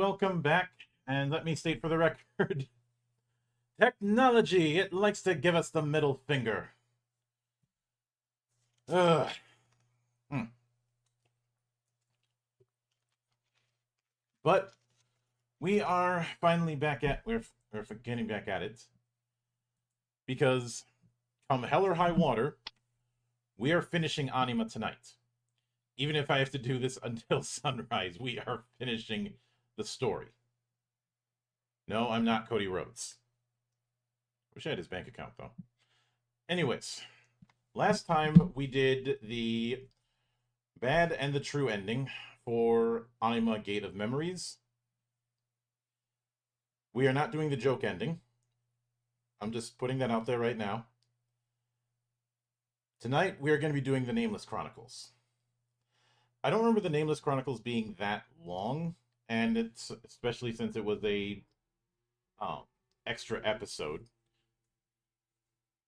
welcome back. And let me state for the record, technology, it likes to give us the middle finger. Ugh. But we are finally back at, we're getting back at it. Because come hell or high water, we are finishing Anima tonight. Even if I have to do this until sunrise, we are finishing the story. No, I'm not Cody Rhodes. Wish I had his bank account, though. Anyways, last time we did the bad and the true ending for Anima Gate of Memories. We are not doing the joke ending. I'm just putting that out there right now. Tonight, we are going to be doing the Nameless Chronicles. I don't remember the Nameless Chronicles being that long, and it's especially since it was a extra episode.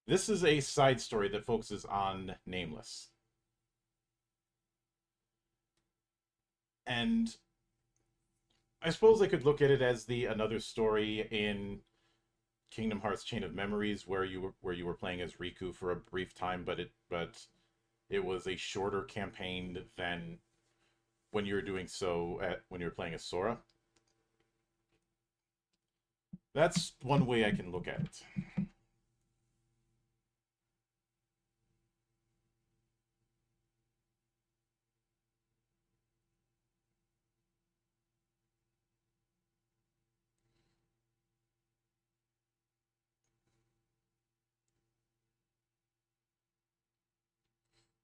This is a side story that focuses on Nameless. And I suppose I could look at it as another story in Kingdom Hearts Chain of Memories where you were playing as Riku for a brief time, but it was a shorter campaign than when you were doing so when you were playing as Sora. That's one way I can look at it.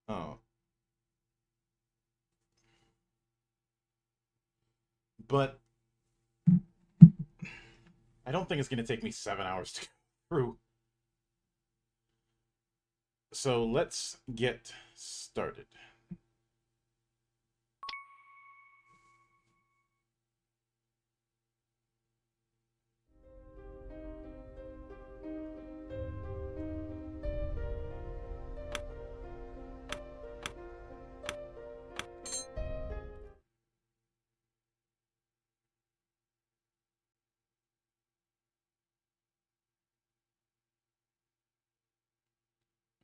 Oh. But I don't think it's going to take me 7 hours to go through. So let's get started.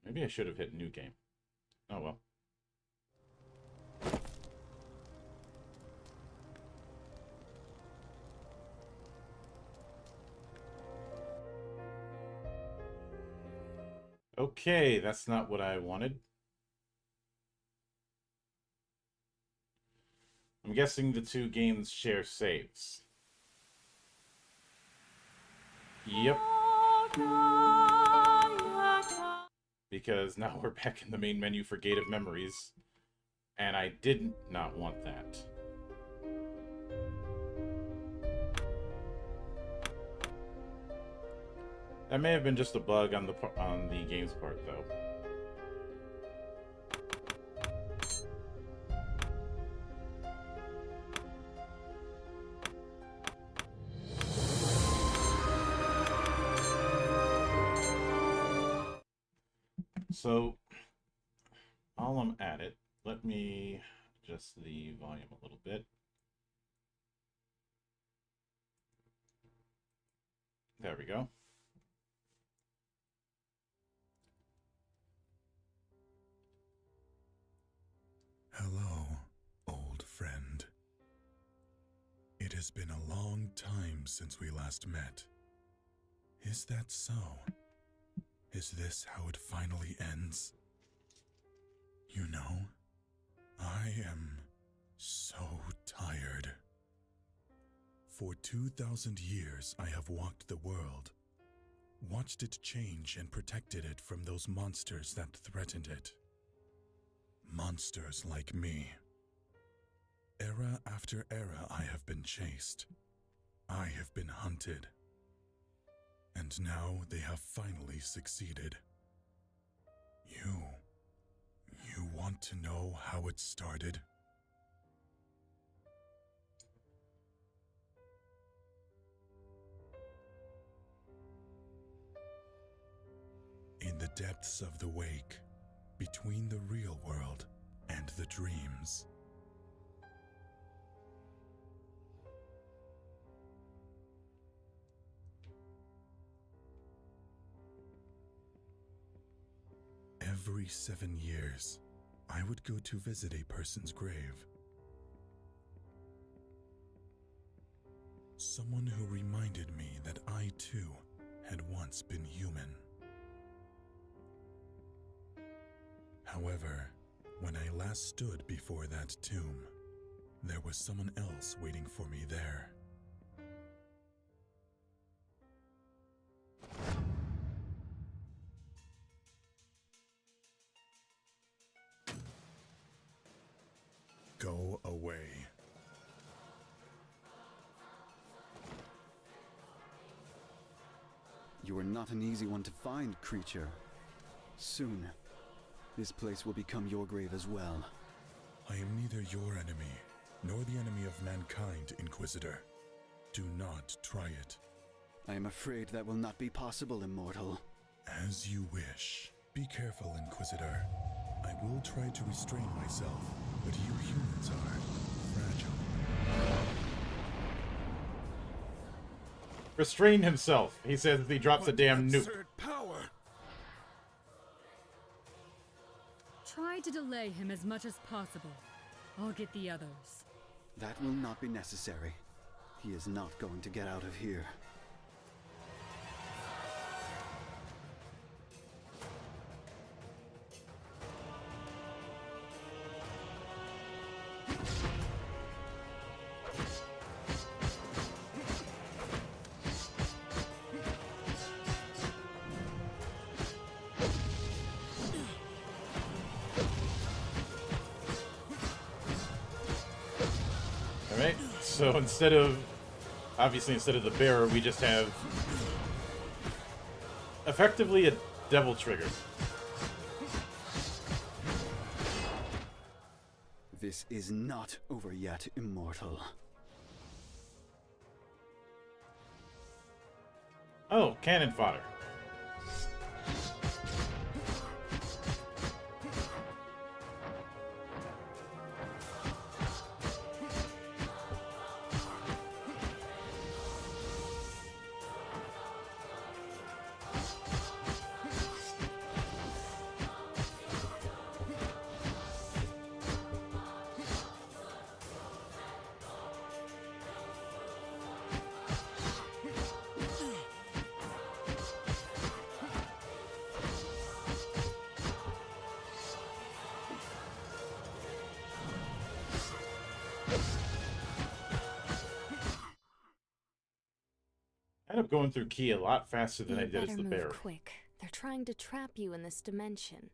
Maybe I should have hit new game. Oh well. Okay, that's not what I wanted. I'm guessing the two games share saves. Yep. Because now we're back in the main menu for Gate of Memories. And I did not want that. That may have been just a bug on the game's part, though. So, while I'm at it, let me adjust the volume a little bit. There we go. Hello, old friend. It has been a long time since we last met. Is that so? Is this how it finally ends? You know, I am so tired. For 2,000 years I have walked the world, watched it change and protected it from those monsters that threatened it. Monsters like me. Era after era I have been chased. I have been hunted. And now they have finally succeeded. You want to know how it started? In the depths of the wake, between the real world and the dreams. Every 7 years, I would go to visit a person's grave. Someone who reminded me that I too had once been human. However, when I last stood before that tomb, there was someone else waiting for me there. Go away. You are not an easy one to find, creature. Soon, this place will become your grave as well. I am neither your enemy, nor the enemy of mankind, Inquisitor. Do not try it. I am afraid that will not be possible, Immortal. As you wish. Be careful, Inquisitor. I will try to restrain myself, but you humans are fragile. Restrain himself, he says as he drops a damn nuke. Absurd power! Try to delay him as much as possible. I'll get the others. That will not be necessary. He is not going to get out of here. Alright, so instead of the bearer, we just have effectively a devil trigger. This is not over yet, Immortal. Oh, cannon fodder. I ended up going through Key a lot faster than I did as the bearer. Move quick. They're trying to trap you in this dimension.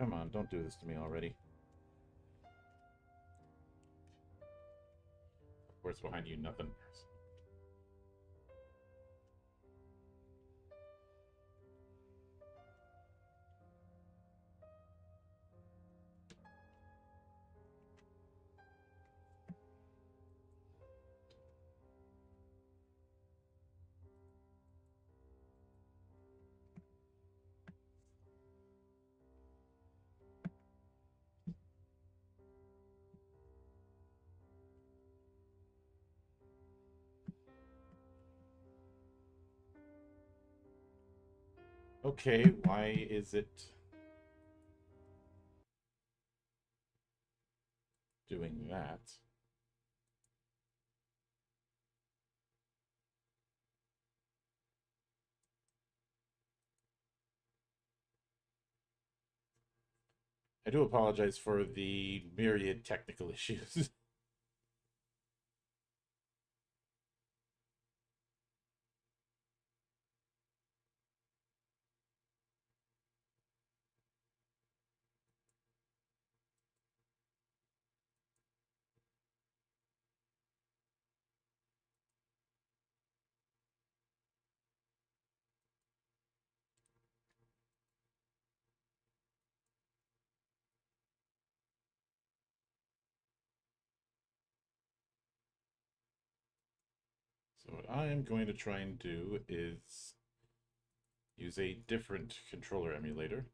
Come on, don't do this to me already. Of course, behind you, nothing. Okay, why is it doing that? I do apologize for the myriad technical issues. So what I am going to try and do is use a different controller emulator.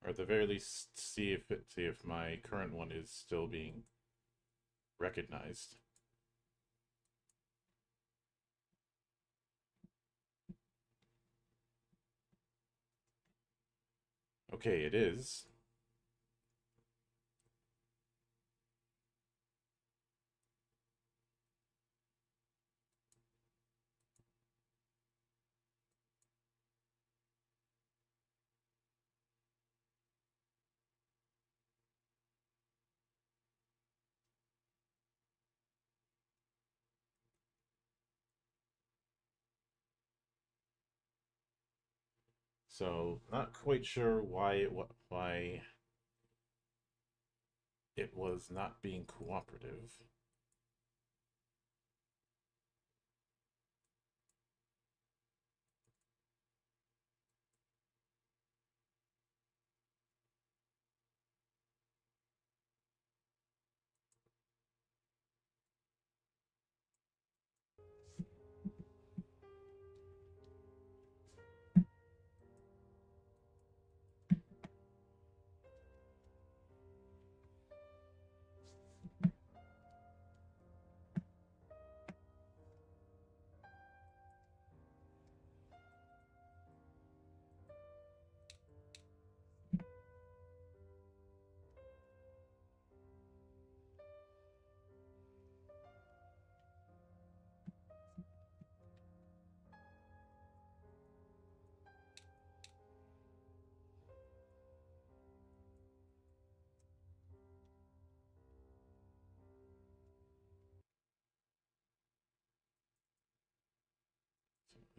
Or at the very least, see if my current one is still being recognized. Okay, it is. So, not quite sure why it was not being cooperative. So,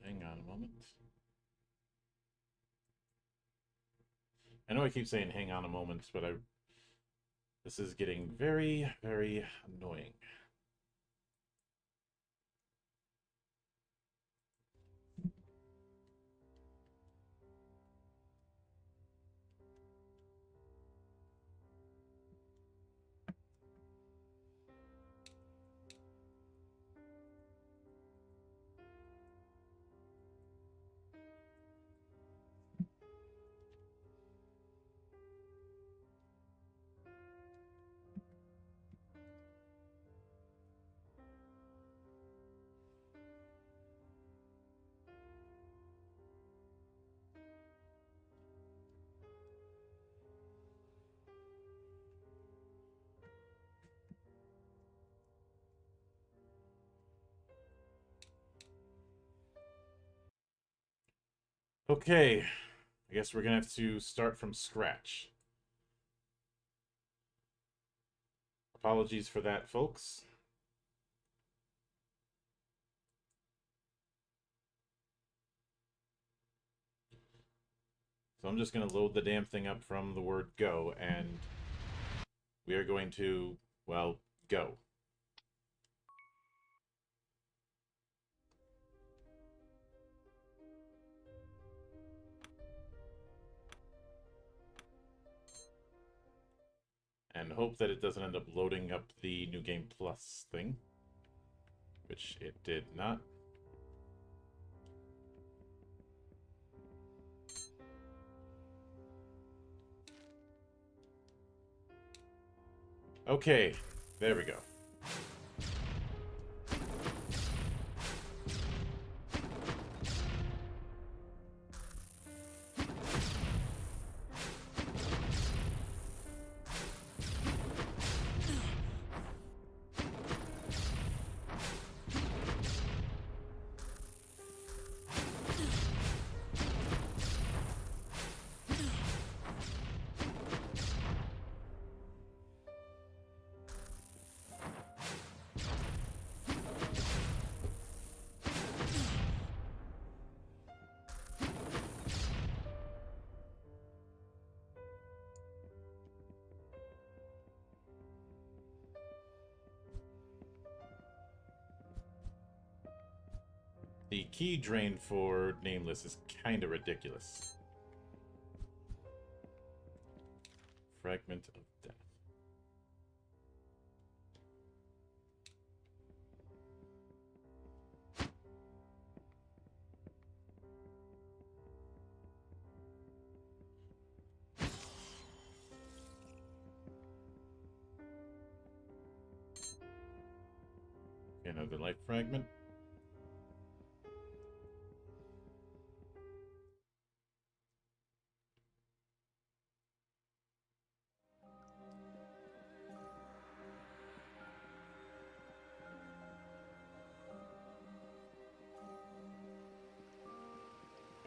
hang on a moment. I know I keep saying hang on a moment, but this is getting very, very annoying. Okay, I guess we're gonna have to start from scratch. Apologies for that, folks. So I'm just gonna load the damn thing up from the word go, and we are going to, well, go. And hope that it doesn't end up loading up the New Game Plus thing, which it did not. Okay, there we go. the key drain for Nameless is kind of ridiculous. Fragment of Death. Another life fragment.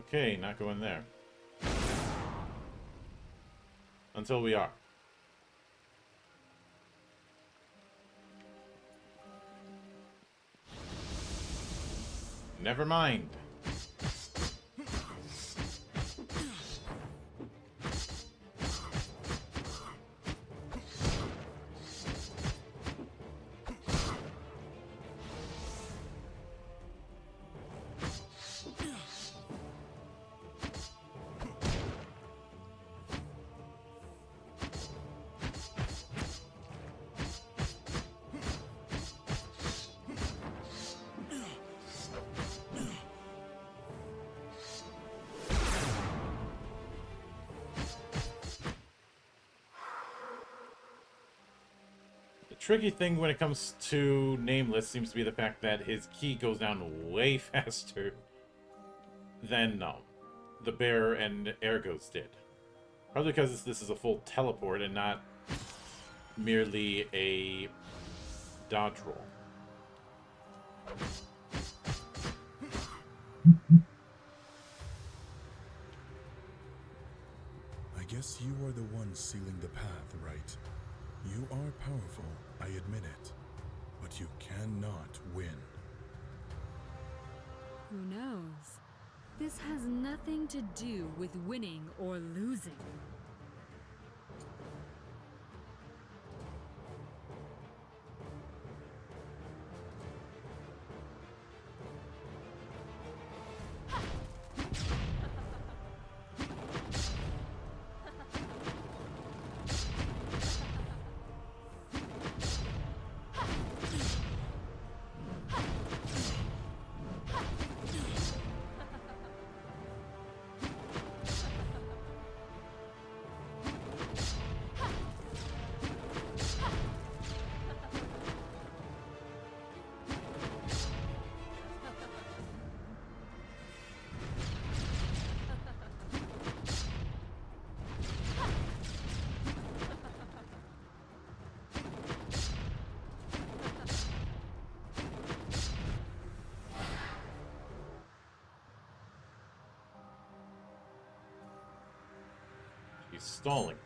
Okay, not going there. Until we are. Never mind. Tricky thing when it comes to Nameless seems to be the fact that his key goes down way faster than the Bear and Ergo's did. Probably because this is a full teleport and not merely a dodge roll. I guess you are the one sealing the path, right? You are powerful, I admit it, but you cannot win. Who knows? This has nothing to do with winning or losing. He's stalling.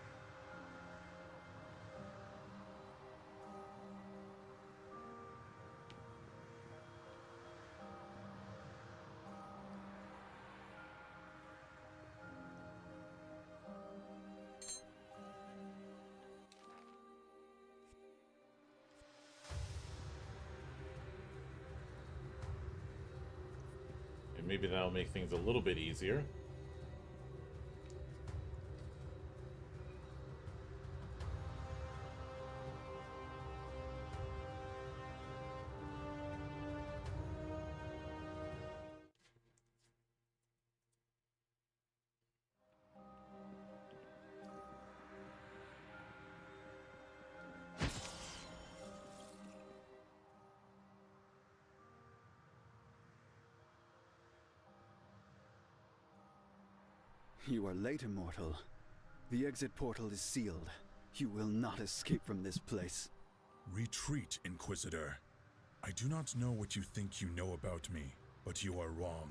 And maybe that'll make things a little bit easier. You are late, Immortal. The exit portal is sealed. You will not escape from this place. Retreat, Inquisitor. I do not know what you think you know about me, but you are wrong.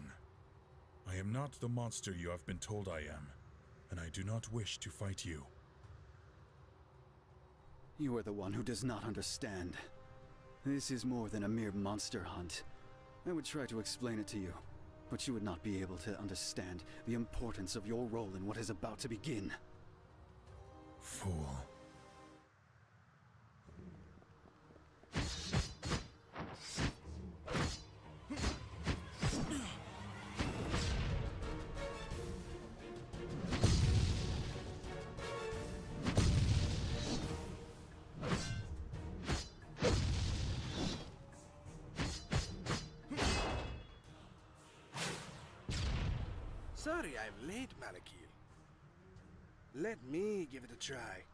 I am not the monster you have been told I am, and I do not wish to fight you. You are the one who does not understand. This is more than a mere monster hunt. I would try to explain it to you, but you would not be able to understand the importance of your role in what is about to begin. Fool. Sorry I'm late, Malakil. Let me give it a try.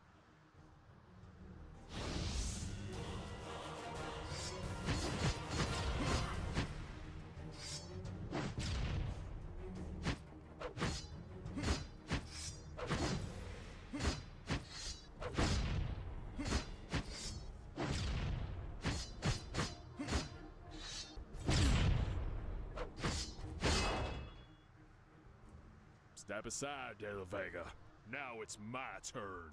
Step aside, De La Vega. Now it's my turn.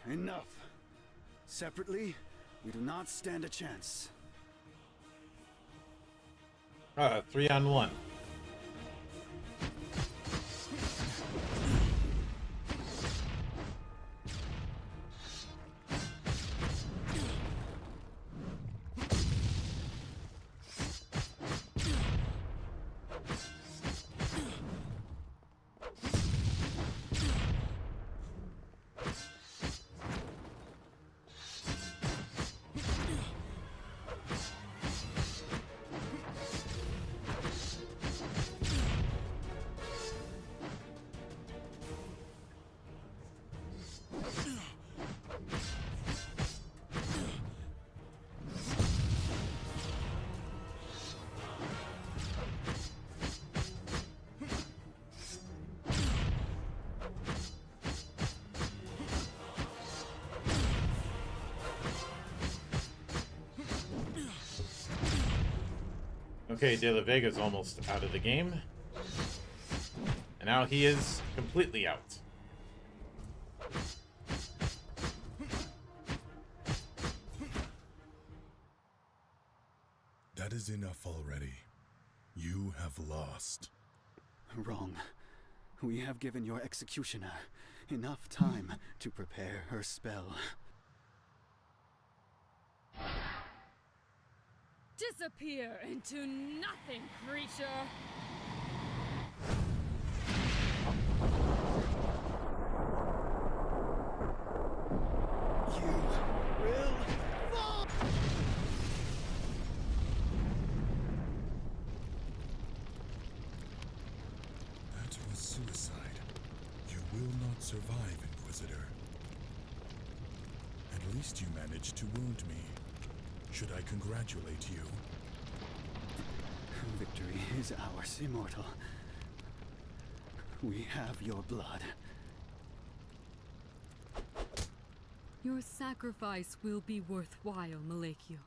Enough. Separately, we do not stand a chance. 3-on-1. Okay, De La Vega's almost out of the game. And now he is completely out. That is enough already. You have lost. Wrong. We have given your executioner enough time to prepare her spell. Disappear into nothing, creature! You will fall! That was suicide. You will not survive, Inquisitor. At least you managed to wound me. Should I congratulate you? Victory is ours, Immortal. We have your blood. Your sacrifice will be worthwhile, Malekio.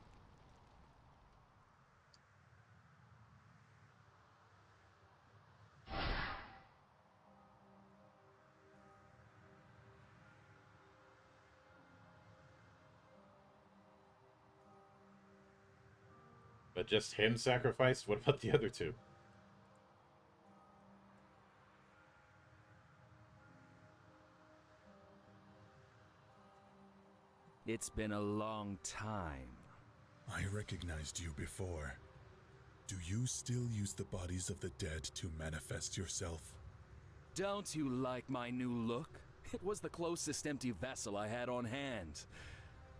But just him sacrificed? What about the other two? It's been a long time. I recognized you before. Do you still use the bodies of the dead to manifest yourself? Don't you like my new look? It was the closest empty vessel I had on hand.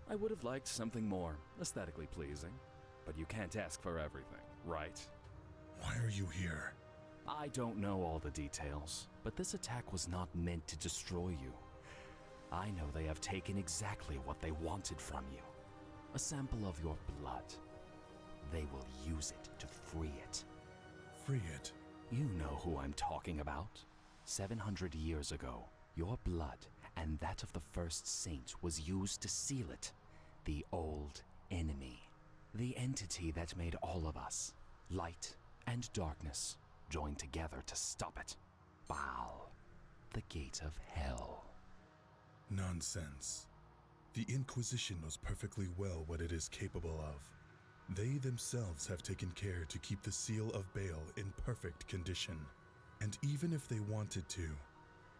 I would have liked something more aesthetically pleasing, but you can't ask for everything, right? Why are you here? I don't know all the details, but this attack was not meant to destroy you. I know they have taken exactly what they wanted from you. A sample of your blood. They will use it to free it. Free it? You know who I'm talking about. 700 years ago, your blood and that of the first saint was used to seal it. The old enemy. The entity that made all of us, light and darkness, join together to stop it. Baal, the gate of hell. Nonsense. The Inquisition knows perfectly well what it is capable of. They themselves have taken care to keep the seal of Baal in perfect condition. And even if they wanted to,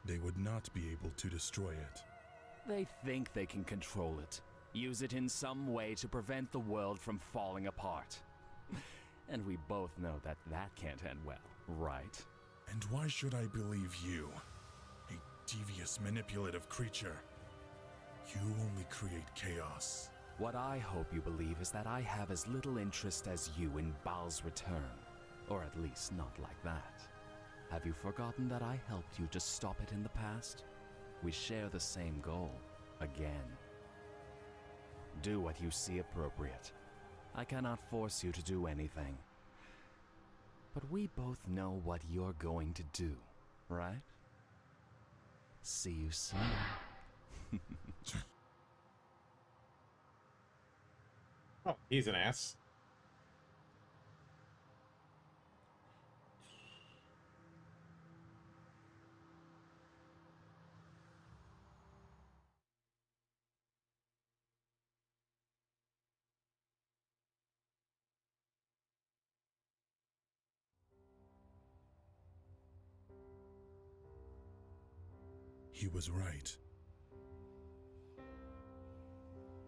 they would not be able to destroy it. They think they can control it. Use it in some way to prevent the world from falling apart. And we both know that that can't end well, right? And why should I believe you? A devious, manipulative creature. You only create chaos. What I hope you believe is that I have as little interest as you in Baal's return. Or at least not like that. Have you forgotten that I helped you to stop it in the past? We share the same goal, again. Do what you see appropriate. I cannot force you to do anything. But we both know what you're going to do, right? See you soon. Oh, he's an ass. He was right.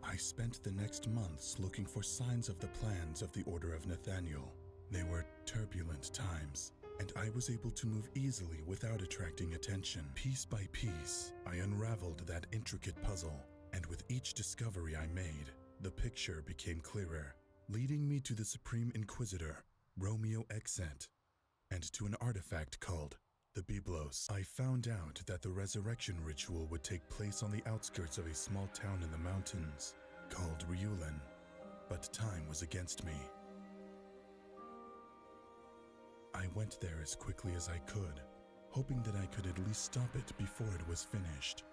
I spent the next months looking for signs of the plans of the Order of Nathaniel. They were turbulent times, and I was able to move easily without attracting attention. Piece by piece, I unraveled that intricate puzzle, and with each discovery I made, the picture became clearer, leading me to the Supreme Inquisitor, Romeo Exent, and to an artifact called the Byblos. I found out that the resurrection ritual would take place on the outskirts of a small town in the mountains called Ryulen, but time was against me. I went there as quickly as I could, hoping that I could at least stop it before it was finished.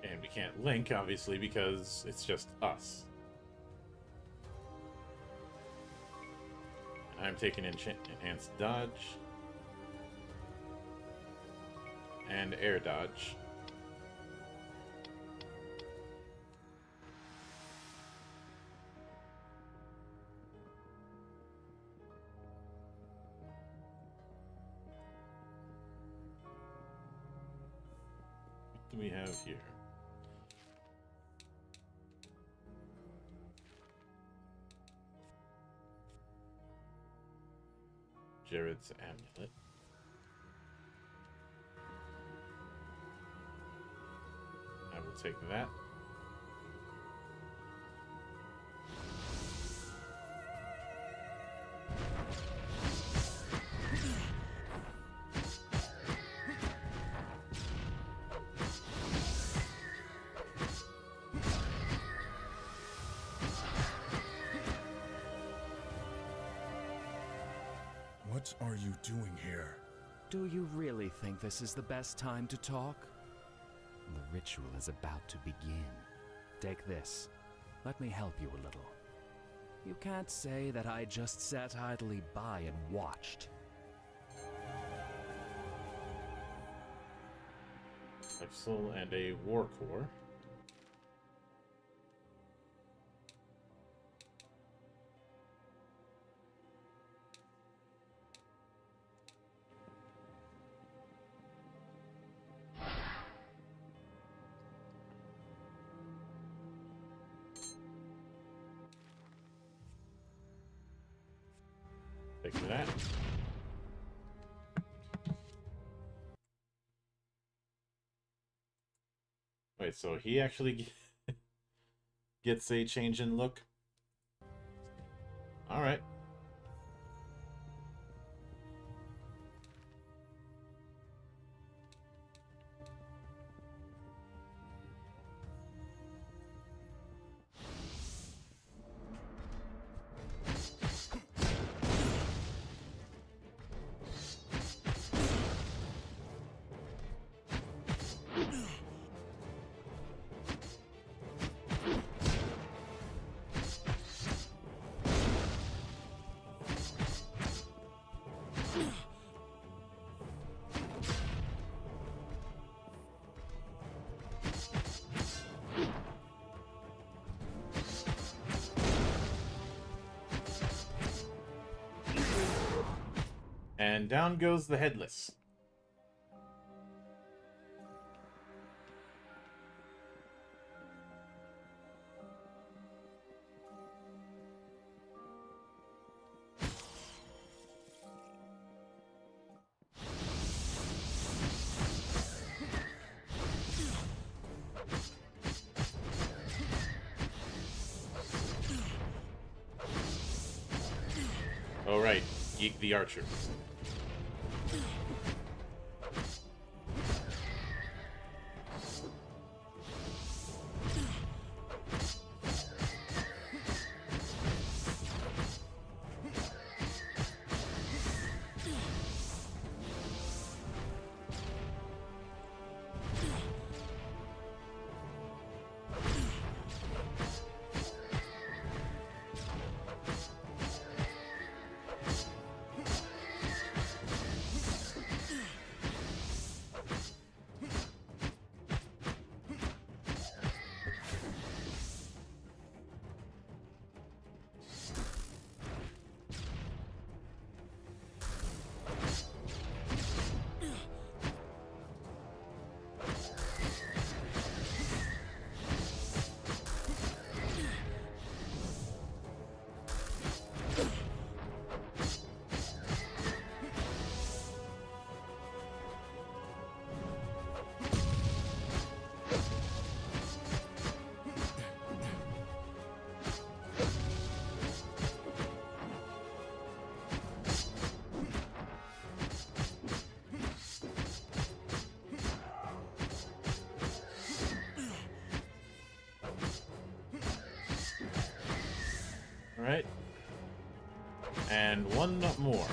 And we can't link, obviously, because it's just us. I'm taking enhanced dodge. And air dodge. What do we have here? Jared's amulet. I will take that. What are you doing here? Do you really think this is the best time to talk? The ritual is about to begin. Take this. Let me help you a little. You can't say that I just sat idly by and watched. Life soul and a war core. Take that. Wait, so he actually gets a change in look? Alright. And down goes the headless. All right, Geek the Archer. All right. And one more.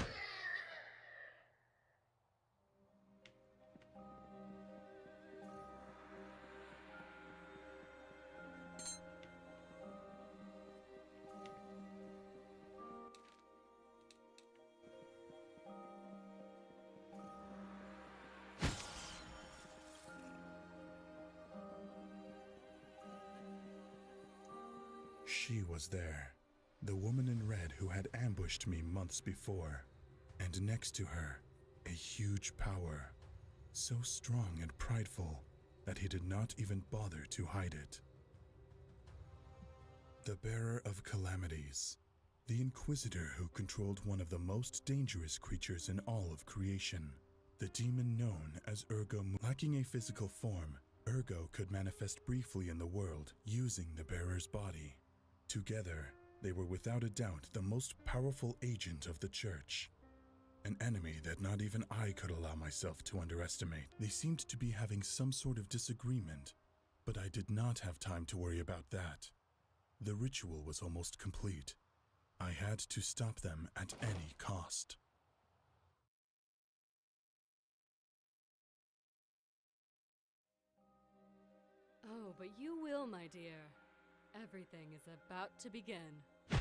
She was there, the woman in red who had ambushed me months before, and next to her, a huge power, so strong and prideful that he did not even bother to hide it. The bearer of calamities, the Inquisitor who controlled one of the most dangerous creatures in all of creation, the demon known as Ergo. Lacking a physical form, Ergo could manifest briefly in the world using the bearer's body. Together, they were without a doubt the most powerful agent of the Church. An enemy that not even I could allow myself to underestimate. They seemed to be having some sort of disagreement, but I did not have time to worry about that. The ritual was almost complete. I had to stop them at any cost. Oh, but you will, my dear. Everything is about to begin. Ugh!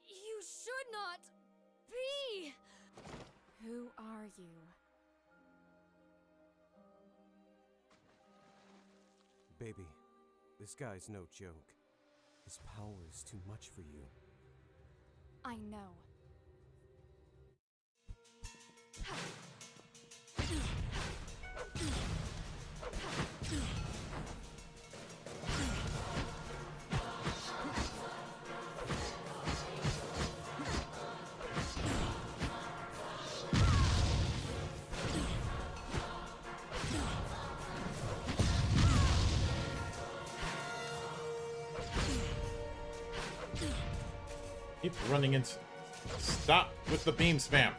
You should not be! Who are you? Baby, this guy's no joke. His power is too much for you. I know. Keep running into... Stop with the beam spam.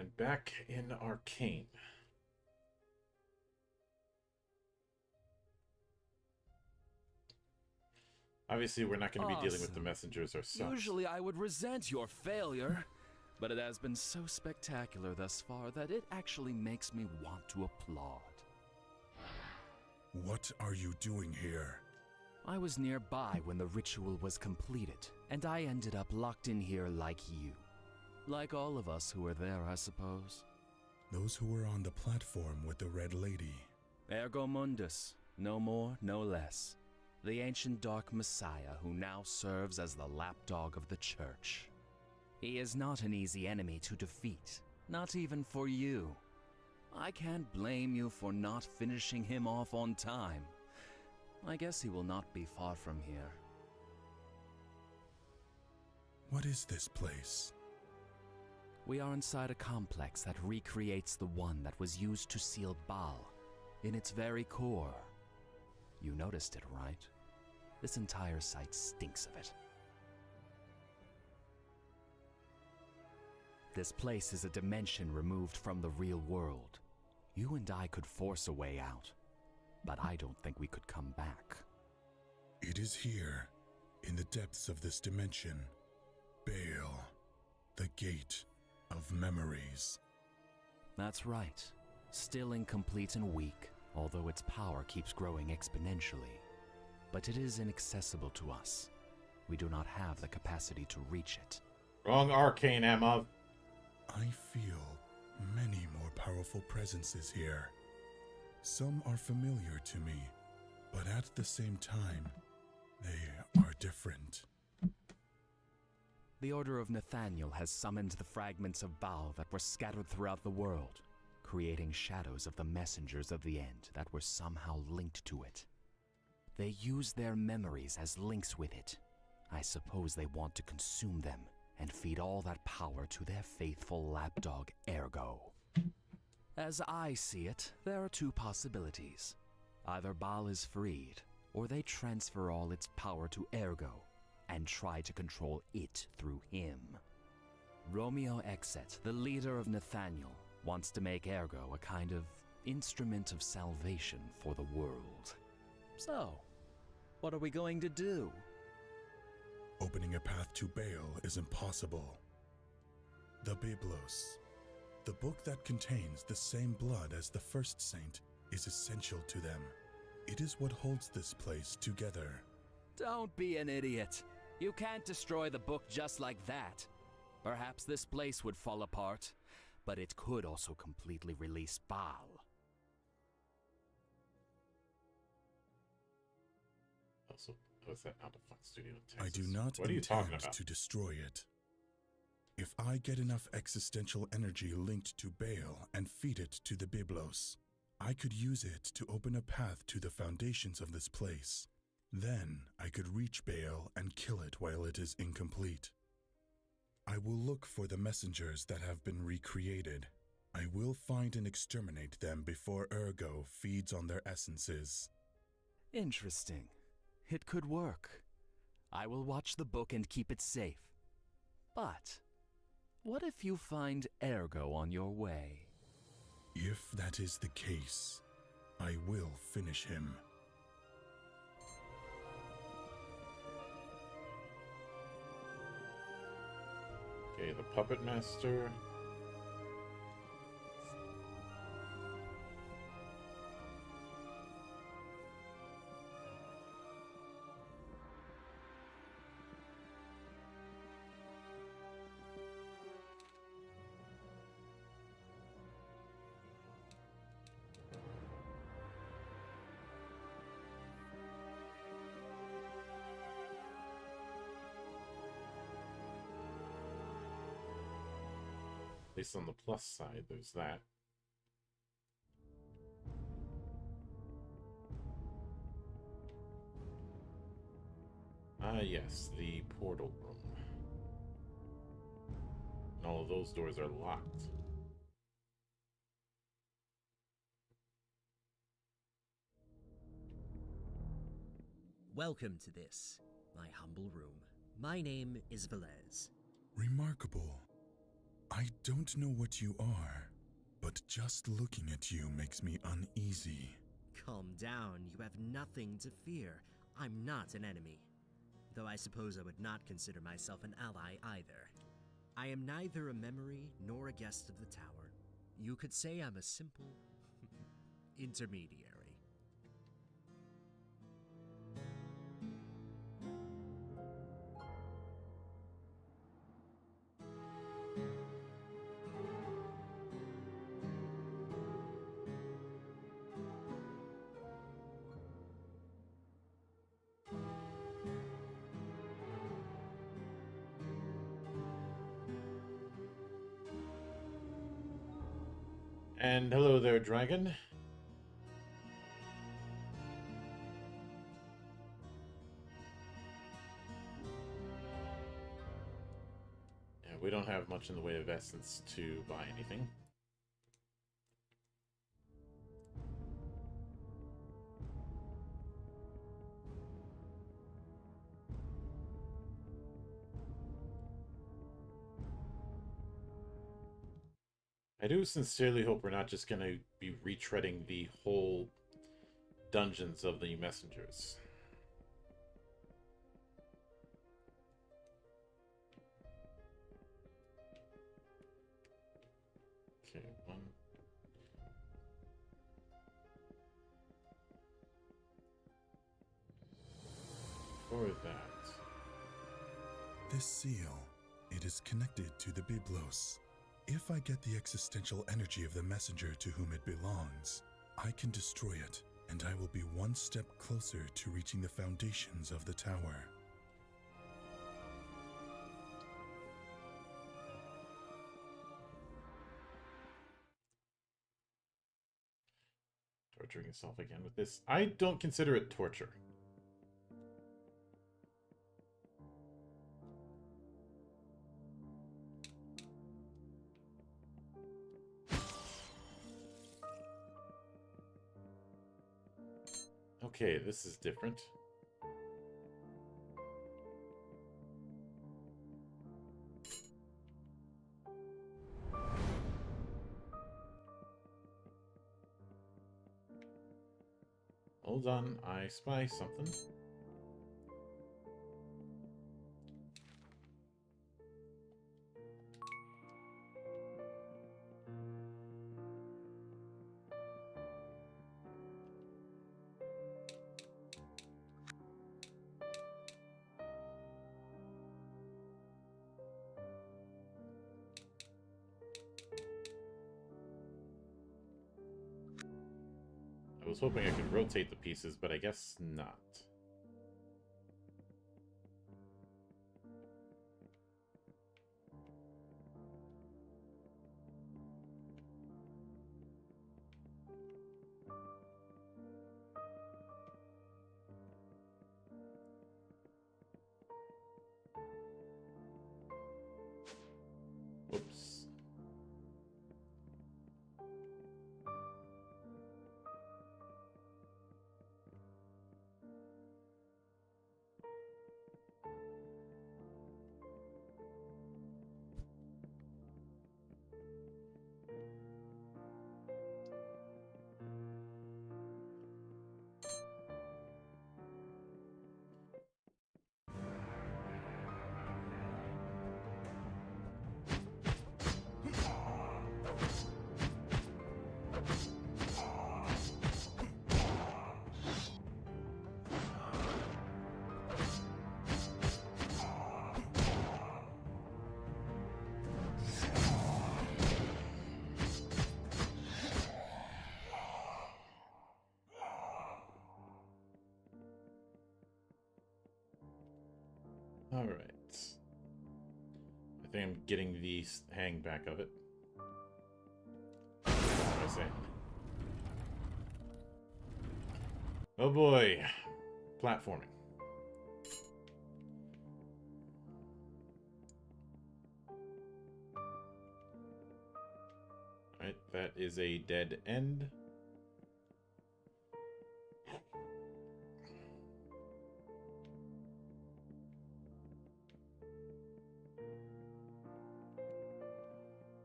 And back in Arcane. Obviously, we're not going to be dealing with the Awesome. messengers ourselves. Usually I would resent your failure, but it has been so spectacular thus far that it actually makes me want to applaud. What are you doing here? I was nearby when the ritual was completed, and I ended up locked in here like you. Like all of us who were there, I suppose. Those who were on the platform with the Red Lady. Ergo Mundus, no more, no less. The ancient Dark Messiah who now serves as the lapdog of the Church. He is not an easy enemy to defeat, not even for you. I can't blame you for not finishing him off on time. I guess he will not be far from here. What is this place? We are inside a complex that recreates the one that was used to seal Baal, in its very core. You noticed it, right? This entire site stinks of it. This place is a dimension removed from the real world. You and I could force a way out, but I don't think we could come back. It is here, in the depths of this dimension. Baal, the gate of memories. That's right. Still incomplete and weak, although its power keeps growing exponentially. But it is inaccessible to us. We do not have the capacity to reach it. Wrong Arcane, Emma. I feel many more powerful presences here. Some are familiar to me, but at the same time, they are different. The Order of Nathaniel has summoned the fragments of Baal that were scattered throughout the world, creating shadows of the messengers of the end that were somehow linked to it. They use their memories as links with it. I suppose they want to consume them and feed all that power to their faithful lapdog Ergo. As I see it, there are two possibilities. Either Baal is freed, or they transfer all its power to Ergo and try to control it through him. Romeo Exet, the leader of Nathaniel, wants to make Ergo a kind of instrument of salvation for the world. So, what are we going to do? Opening a path to Baal is impossible. The Biblos, the book that contains the same blood as the first saint, is essential to them. It is what holds this place together. Don't be an idiot. You can't destroy the book just like that. Perhaps this place would fall apart, but it could also completely release Baal. Also, was that not a Fox Studio in I Texas? do not What are you talking intend about? to destroy it. If I get enough existential energy linked to Baal and feed it to the Biblos, I could use it to open a path to the foundations of this place. Then I could reach Baal and kill it while it is incomplete. I will look for the messengers that have been recreated. I will find and exterminate them before Ergo feeds on their essences. Interesting. It could work. I will watch the book and keep it safe. But what if you find Ergo on your way? If that is the case, I will finish him. Okay, the Puppet Master. At least on the plus side, there's that. Ah, yes, the portal room. And all of those doors are locked. Welcome to this, my humble room. My name is Velez. Remarkable. I I don't know what you are, but just looking at you makes me uneasy. Calm down, you have nothing to fear. I'm not an enemy. Though I suppose I would not consider myself an ally either. I am neither a memory nor a guest of the tower. You could say I'm a simple intermediary. And hello there, dragon. Yeah, we don't have much in the way of essence to buy anything. I do sincerely hope we're not just going to be retreading the whole dungeons of the messengers. Okay, one. For that. This seal, it is connected to the Byblos. If I get the existential energy of the messenger to whom it belongs, I can destroy it, and I will be one step closer to reaching the foundations of the tower. Torturing yourself again with this. I don't consider it torture. Okay, this is different. Hold on, I spy something. I was hoping I could rotate the pieces, but I guess not. Whoops. All right. I think I'm getting the hang back of it. What am I saying? Oh boy. Platforming. Alright, that is a dead end.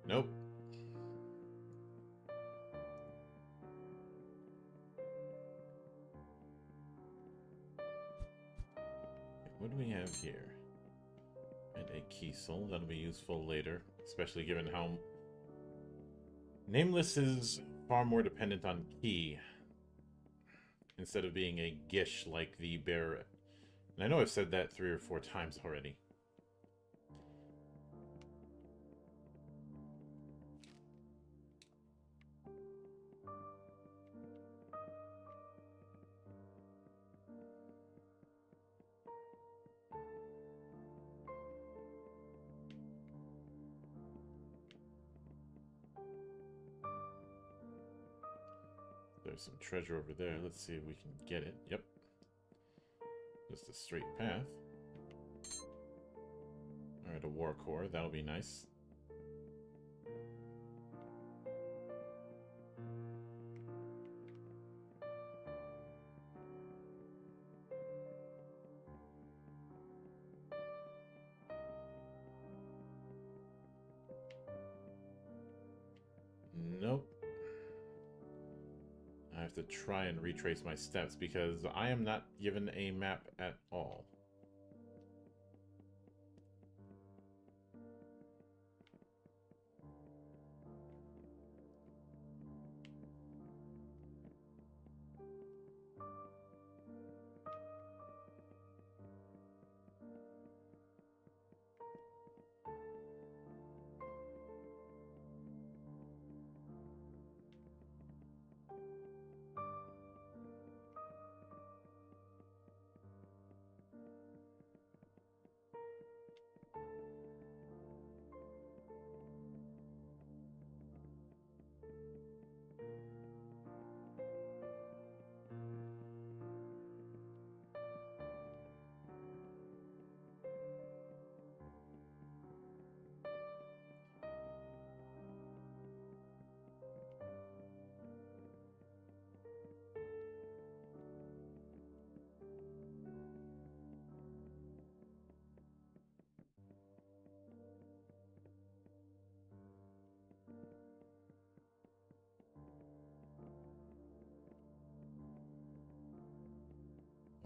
Nope. What do we have here? And a key soul. That'll be useful later, especially given how Nameless is far more dependent on key instead of being a gish like the bearer. And I know I've said that 3 or 4 times already. There's some treasure over there. Let's see if we can get it. Yep. Just a straight path. Alright, a war core. That'll be nice. Nope. I have to try and retrace my steps because I am not given a map at all.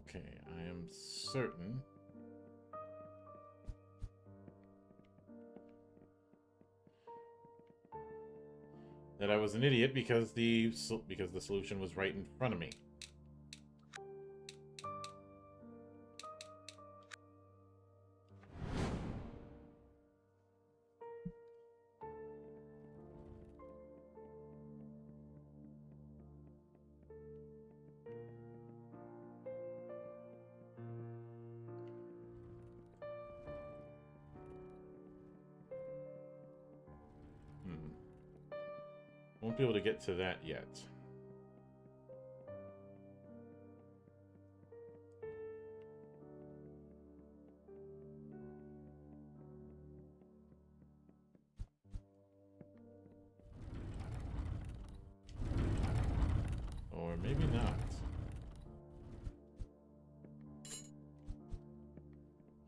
Okay, I am certain that I was an idiot because the solution was right in front of me. Won't be able to get to that yet. Or maybe not.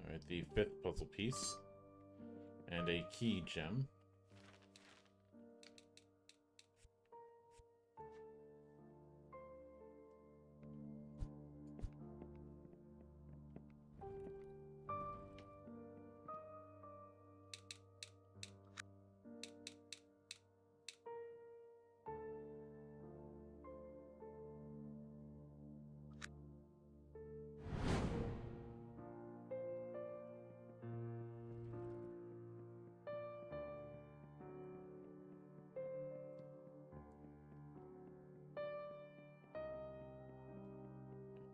Alright, the 5th puzzle piece. And a key gem.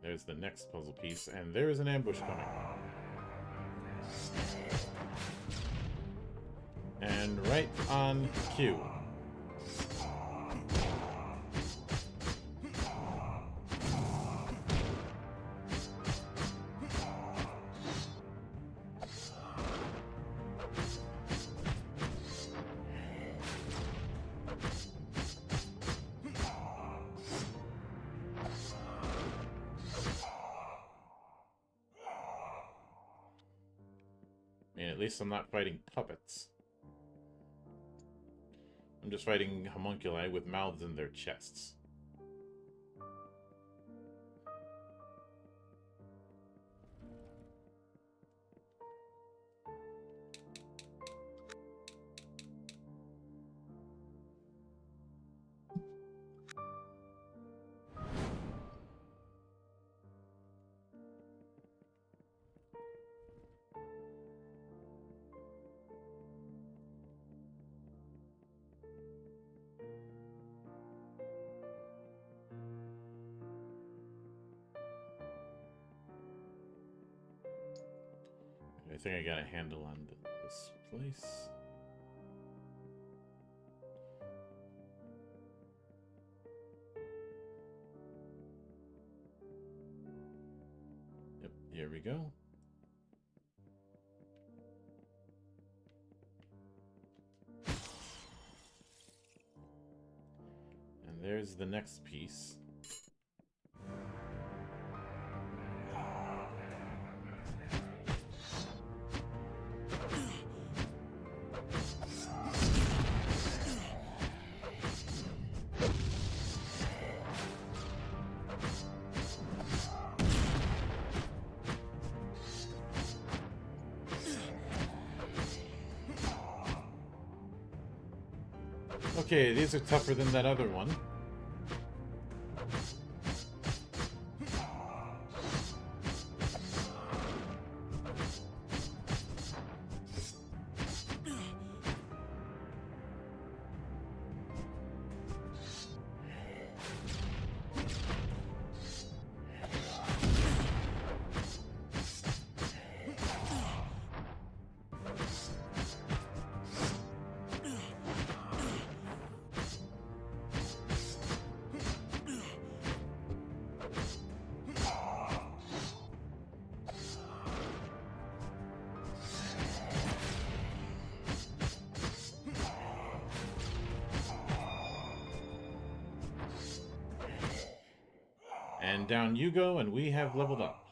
There's the next puzzle piece, and there is an ambush coming. And right on cue. I mean, at least I'm not fighting puppets. I'm just fighting homunculi with mouths in their chests. I think I got a handle on this place. Yep, here we go. And there's the next piece. Okay, these are tougher than that other one. And down you go, and we have leveled up.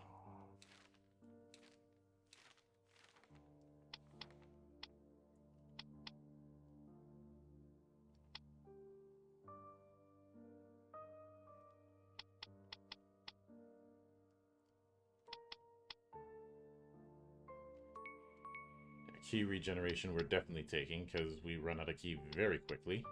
Key regeneration we're definitely taking, because we run out of key very quickly.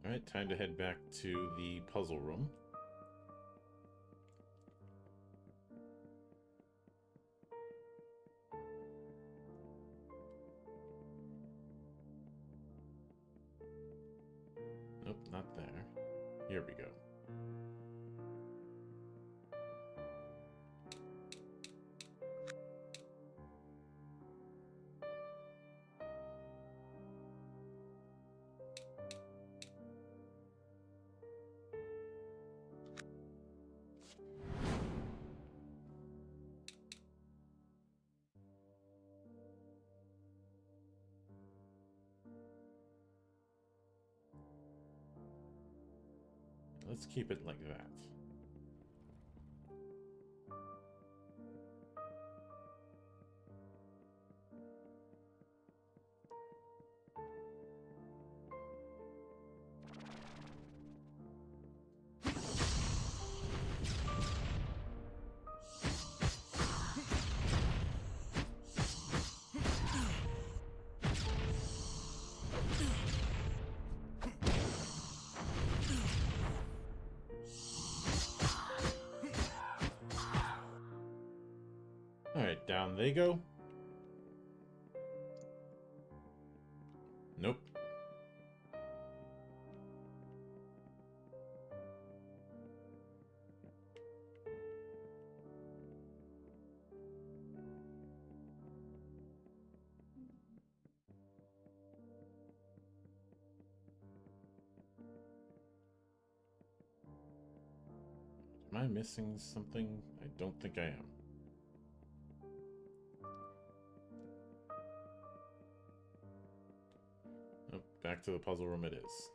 Alright, time to head back to the puzzle room. Nope, not there. Here we go. Let's keep it like that. Alright, down they go. Nope. Am I missing something? I don't think I am. Oh, back to the puzzle room it is.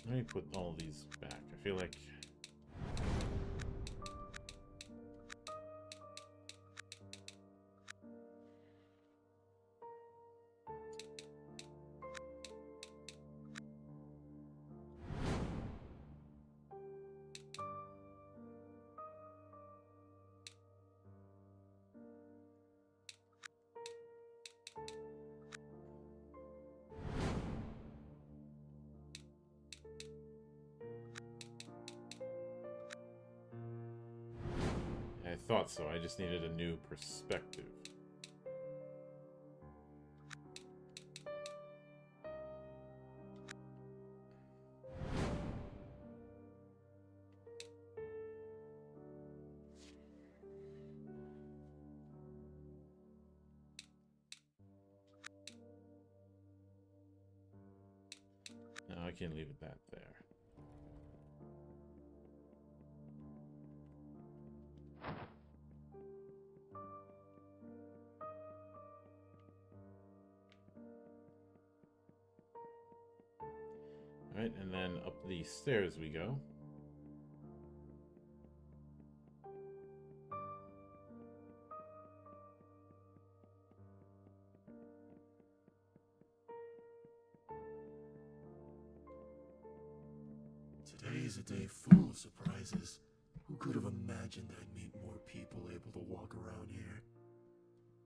Let me put all these back. I feel like... I thought so. I just needed a new perspective. No, I can't leave it that there. Alright, and then up the stairs we go. Today is a day full of surprises. Who could have imagined I'd meet more people able to walk around here?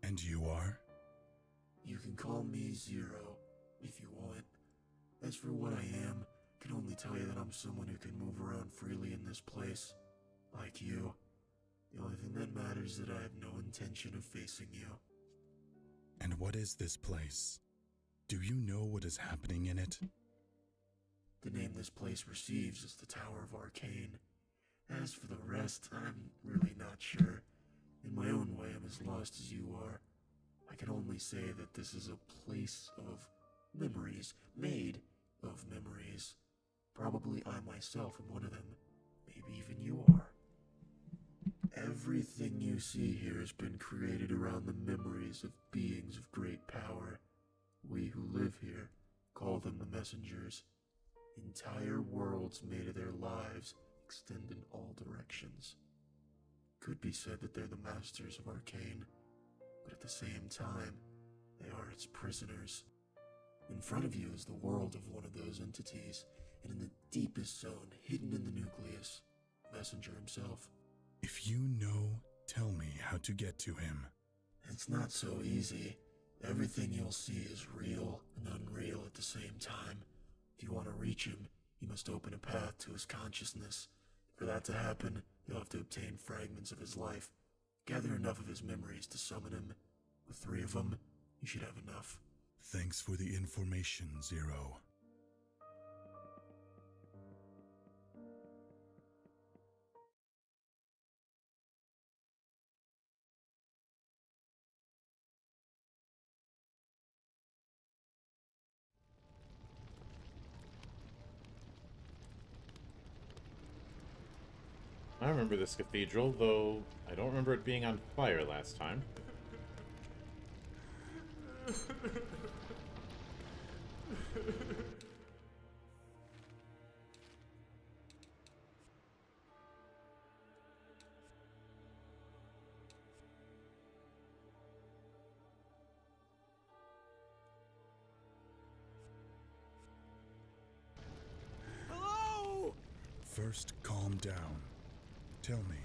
And you are? You can call me Zero, if you want. As for what I am, I can only tell you that I'm someone who can move around freely in this place. Like you. The only thing that matters is that I have no intention of facing you. And what is this place? Do you know what is happening in it? The name this place receives is the Tower of Arcane. As for the rest, I'm really not sure. In my own way, I'm as lost as you are. I can only say that this is a place of memories, made of memories. Probably I myself am one of them. Maybe even you are. Everything you see here has been created around the memories of beings of great power. We who live here call them the messengers. Entire worlds made of their lives extend in all directions. Could be said that they're the masters of Arcane, but at the same time, they are its prisoners. In front of you is the world of one of those entities, and in the deepest zone, hidden in the nucleus, Messenger himself. If you know, tell me how to get to him. It's not so easy. Everything you'll see is real and unreal at the same time. If you want to reach him, you must open a path to his consciousness. For that to happen, you'll have to obtain fragments of his life. Gather enough of his memories to summon him. With 3 of them, you should have enough. Thanks for the information, Zero. remember this cathedral, though I don't remember it being on fire last time. Hello! First, calm down. Tell me,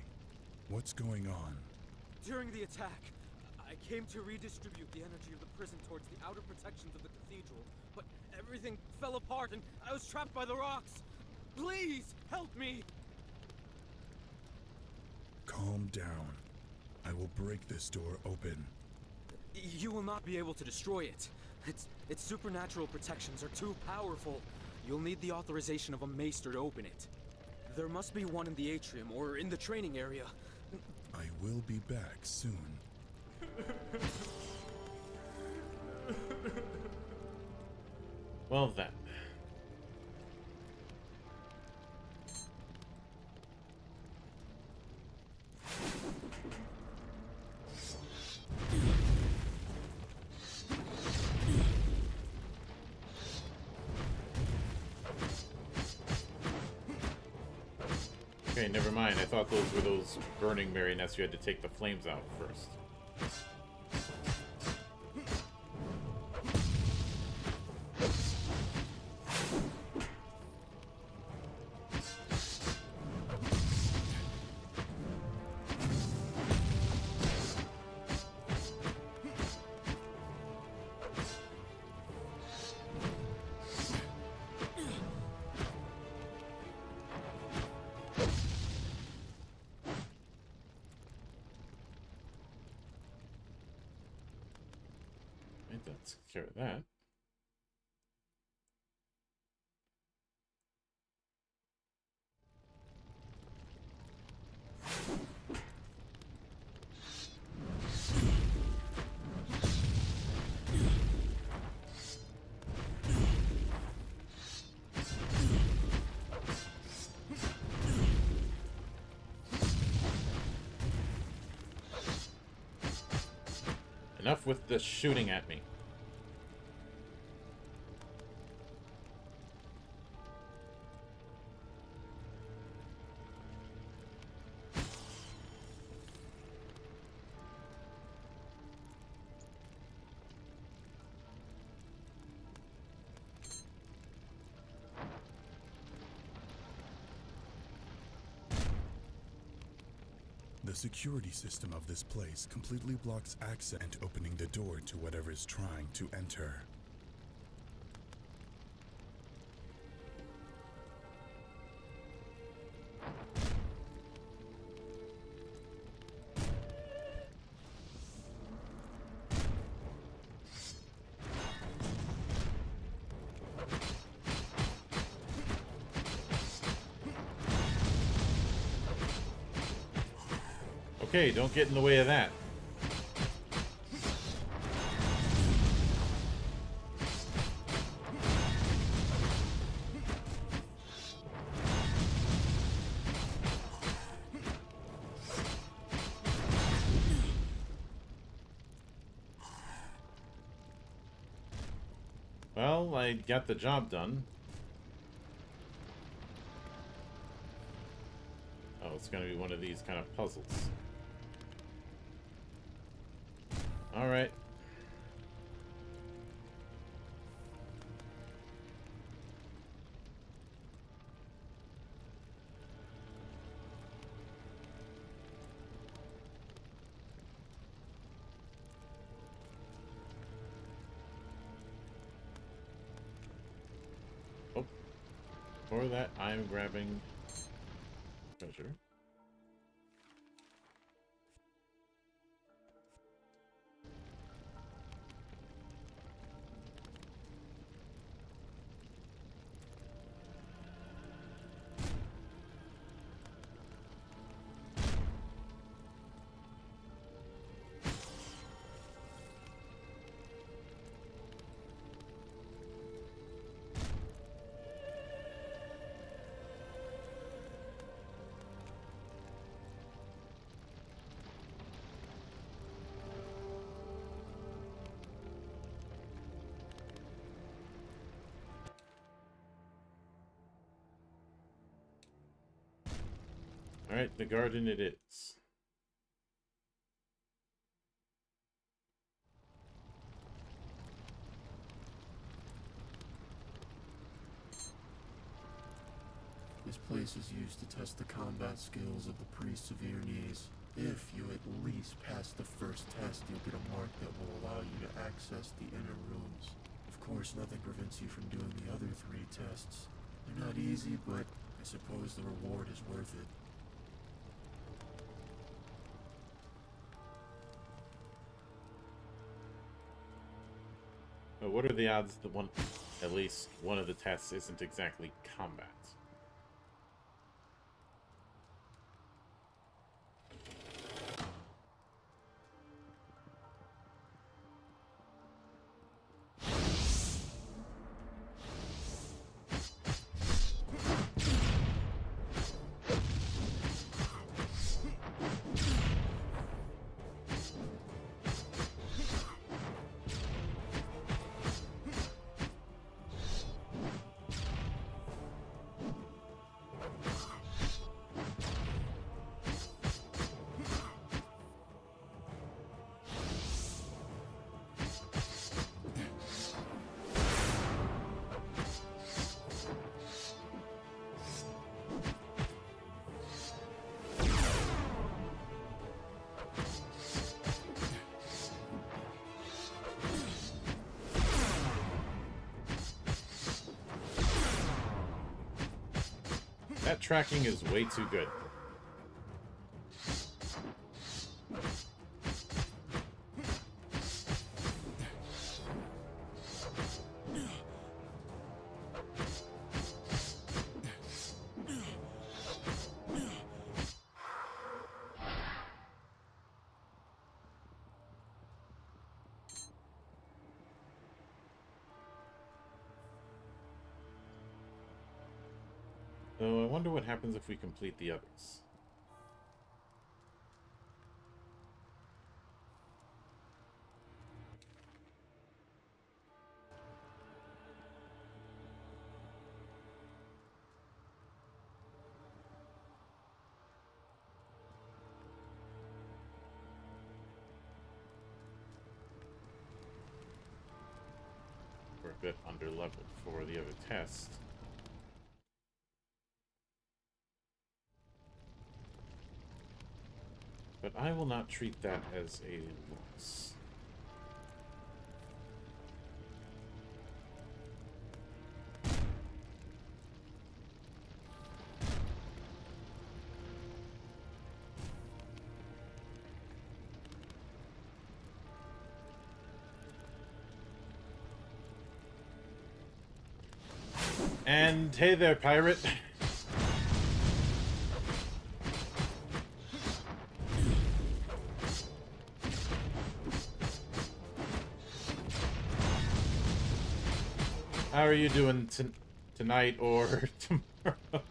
what's going on? During the attack, I came to redistribute the energy of the prison towards the outer protections of the cathedral, but everything fell apart and I was trapped by the rocks. Please, help me! Calm down. I will break this door open. You will not be able to destroy it. Its supernatural protections are too powerful. You'll need the authorization of a maester to open it. There must be one in the atrium or in the training area. I will be back soon. Well then. Okay, never mind. I thought those were those burning marionettes you had to take the flames out first. Let's take care of that. Enough with the shooting at me. The security system of this place completely blocks access and opening the door to whatever's trying to enter. Okay, don't get in the way of that. Well, I got the job done. Oh, it's gonna be one of these kind of puzzles. All right. Oh, for that, I'm grabbing treasure. Alright, the garden it is. This place is used to test the combat skills of the priests of Iernes. If you at least pass the first test, you'll get a mark that will allow you to access the inner rooms. Of course, nothing prevents you from doing the other 3 tests. They're not easy, but I suppose the reward is worth it. But what are the odds that at least one of the tests isn't exactly combat? That tracking is way too good. So I wonder what happens if we complete the others. We're a bit under-leveled for the other test. But I will not treat that as a loss. And hey there, pirate. How are you doing tonight or tomorrow?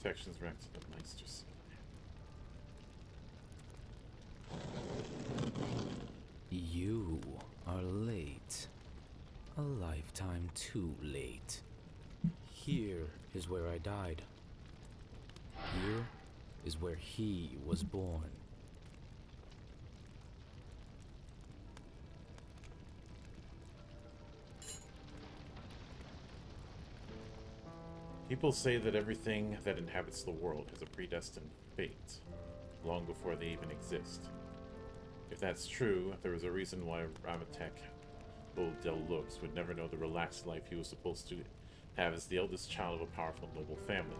Protections racked up nice just. You are late. A lifetime too late. Here is where I died. Here is where he was born. People say that everything that inhabits the world has a predestined fate, long before they even exist. If that's true, there is a reason why Ramatek, old Del Lux, would never know the relaxed life he was supposed to have as the eldest child of a powerful noble family.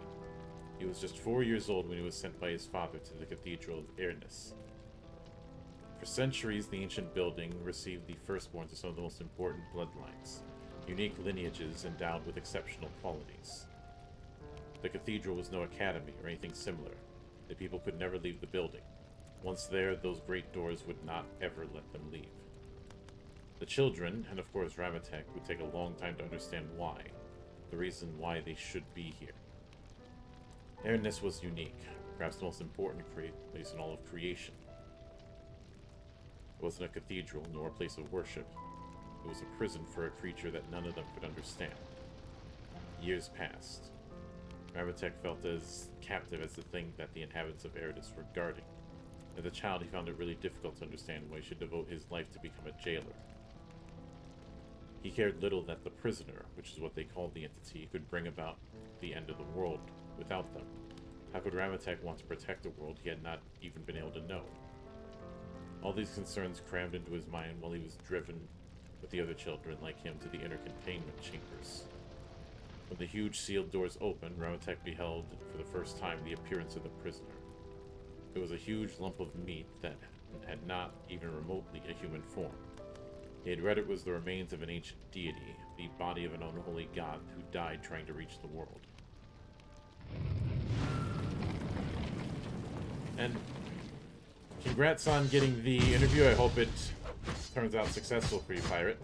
He was just 4 years old when he was sent by his father to the Cathedral of Iernes. For centuries, the ancient building received the firstborns of some of the most important bloodlines, unique lineages endowed with exceptional qualities. The cathedral was no academy or anything similar. The people could never leave the building. Once there, those great doors would not ever let them leave. The children, and of course Ravatek, would take a long time to understand why. The reason why they should be here. Airness was unique, perhaps the most important place in all of creation. It wasn't a cathedral, nor a place of worship. It was a prison for a creature that none of them could understand. Years passed. Ravatek felt as captive as the thing that the inhabitants of Eridus were guarding. As a child, he found it really difficult to understand why he should devote his life to become a jailer. He cared little that the prisoner, which is what they called the entity, could bring about the end of the world without them. How could Ravatek want to protect a world he had not even been able to know? All these concerns crammed into his mind while he was driven with the other children like him to the inner containment chambers. When the huge sealed doors opened, Ravatek beheld for the first time the appearance of the prisoner. It was a huge lump of meat that had not even remotely a human form. He had read it was the remains of an ancient deity, the body of an unholy god who died trying to reach the world. And congrats on getting the interview. I hope it turns out successful for you, Pirate.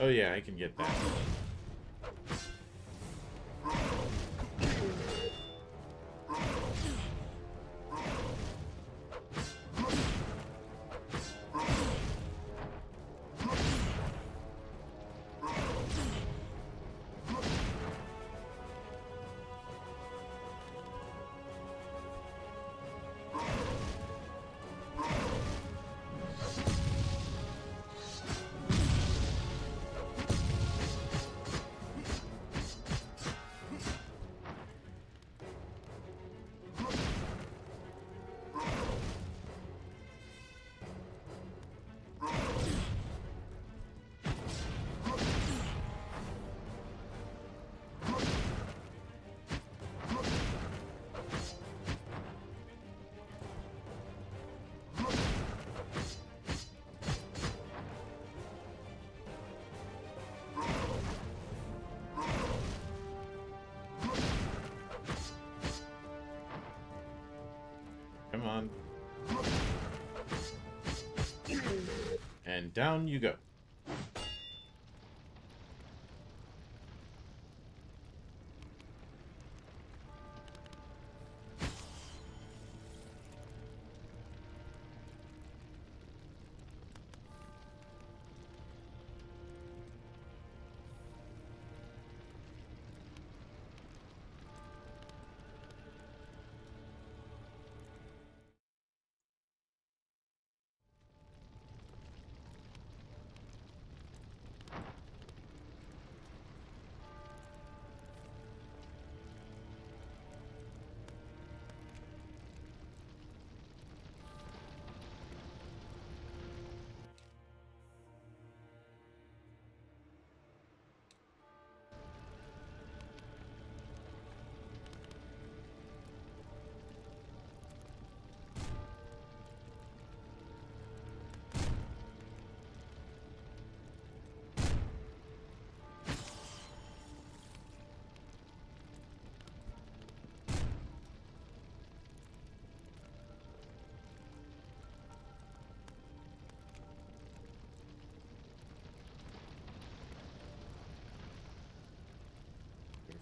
Oh yeah, I can get that. Come on. And down you go.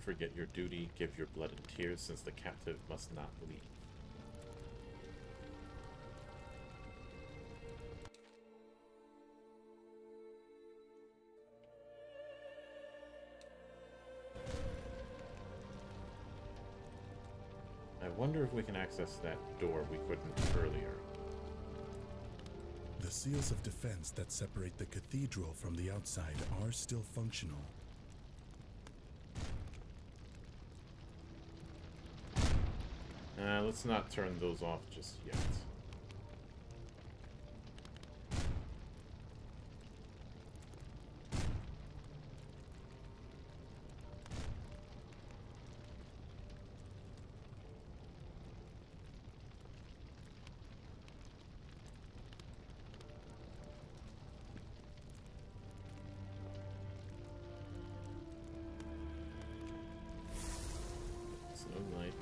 Forget your duty, give your blood and tears, since the captive must not leave. I wonder if we can access that door we couldn't earlier. The seals of defense that separate the cathedral from the outside are still functional. Let's not turn those off just yet. No lights.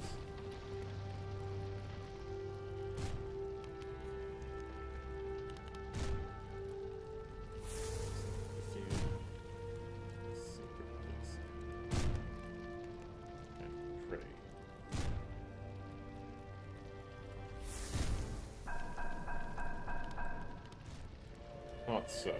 Thought so.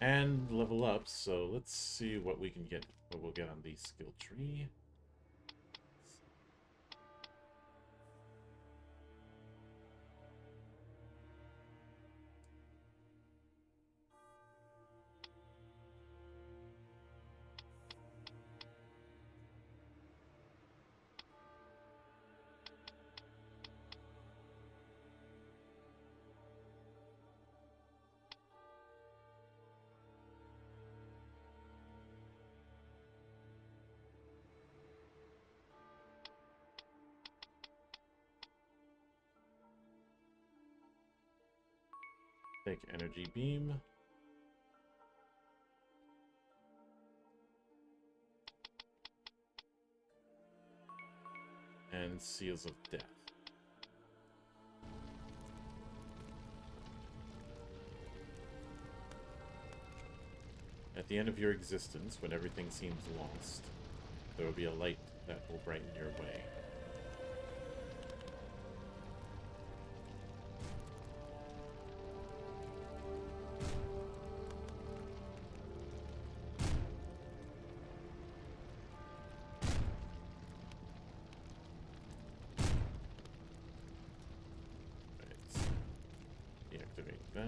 And level up, so let's see what we can get, what we'll get on the skill tree. Take energy beam. And seals of death. At the end of your existence, when everything seems lost, there will be a light that will brighten your way. That.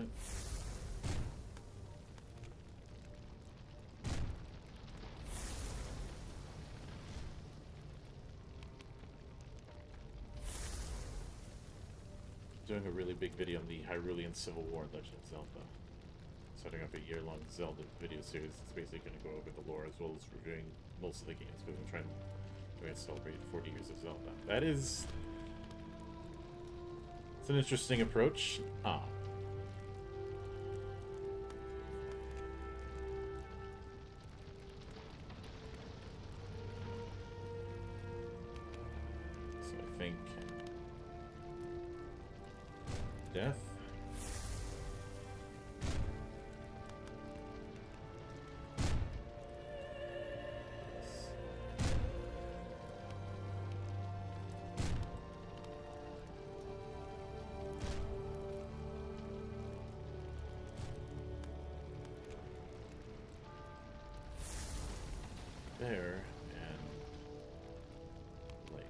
Doing a really big video on the Hyrulean Civil War Legend of Zelda. Setting up a year-long Zelda video series that's basically going to go over the lore as well as reviewing most of the games because I'm trying to celebrate 40 years of Zelda. That is... It's an interesting approach. Death. There and light.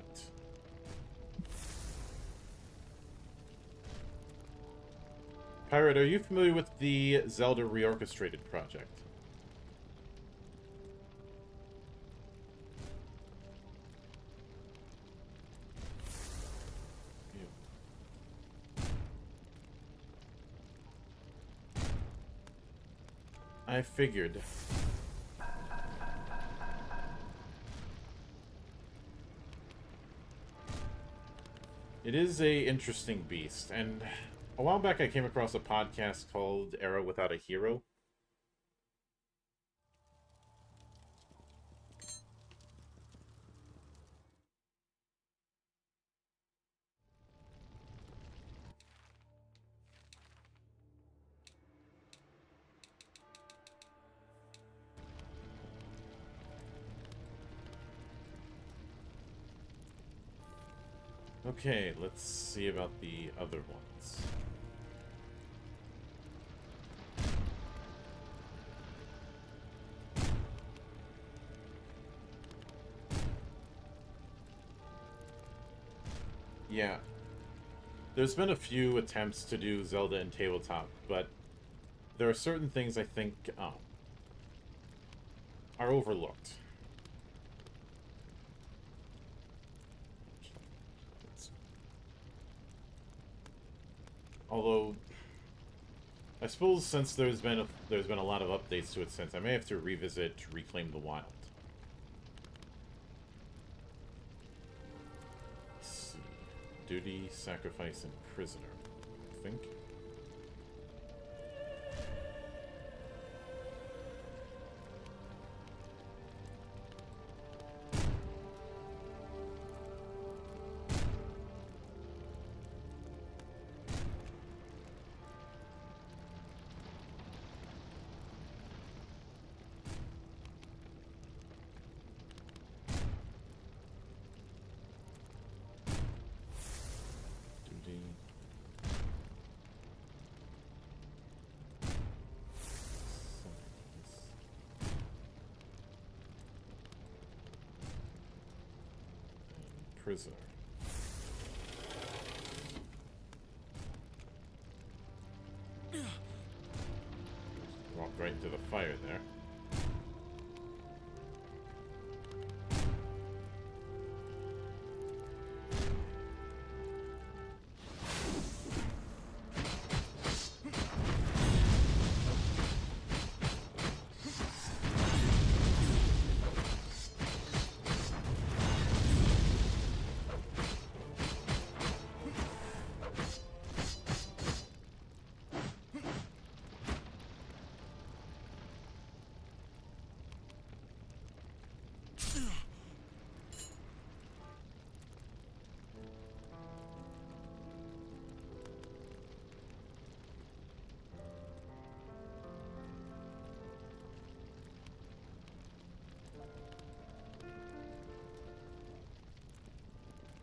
Pirate, are you familiar with the Zelda Reorchestrated project? I figured. It is a interesting beast, and a while back I came across a podcast called Era Without a Hero. Okay, let's see about the other ones. Yeah. There's been a few attempts to do Zelda in tabletop, but there are certain things I think are overlooked. Although, I suppose since there's been a lot of updates to it since, I may have to revisit Reclaim the Wild. Let's see. Duty, sacrifice, and prisoner, I think. Prisoner. Walked right into the fire there.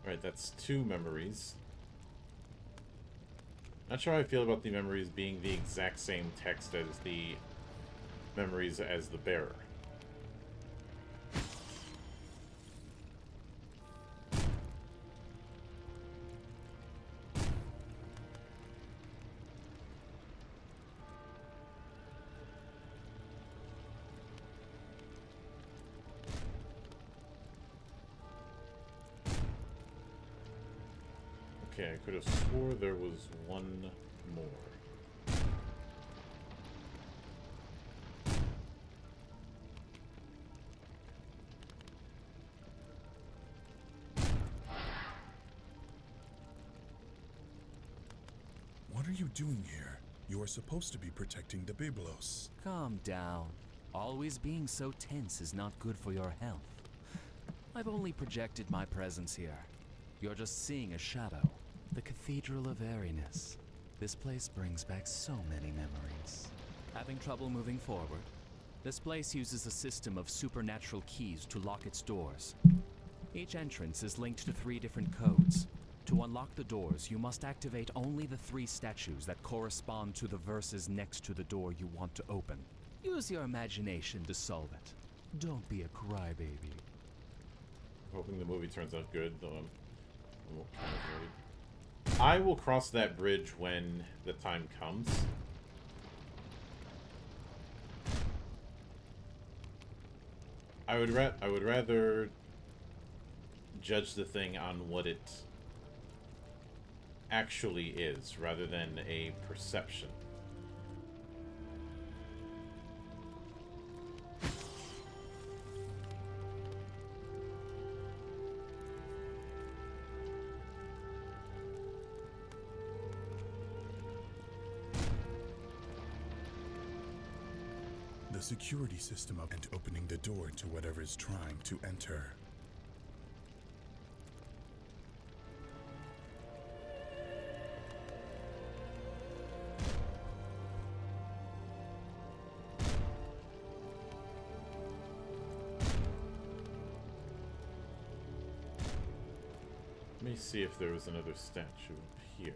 Right, that's 2 memories. Not sure how I feel about the memories being the exact same text as the memories as the bearer. Okay, I could have swore there was one more. What are you doing here? You are supposed to be protecting the Byblos. Calm down. Always being so tense is not good for your health. I've only projected my presence here. You're just seeing a shadow. The Cathedral of Airiness. This place brings back so many memories. Having trouble moving forward? This place uses a system of supernatural keys to lock its doors. Each entrance is linked to 3 different codes. To unlock the doors, you must activate only the 3 statues that correspond to the verses next to the door you want to open. Use your imagination to solve it. Don't be a crybaby. Hoping the movie turns out good, though I'm a little kind of worried. I will cross that bridge when the time comes. I would rather judge the thing on what it actually is, rather than a perception. The security system up and opening the door to whatever is trying to enter. Let me see if there was another statue up here.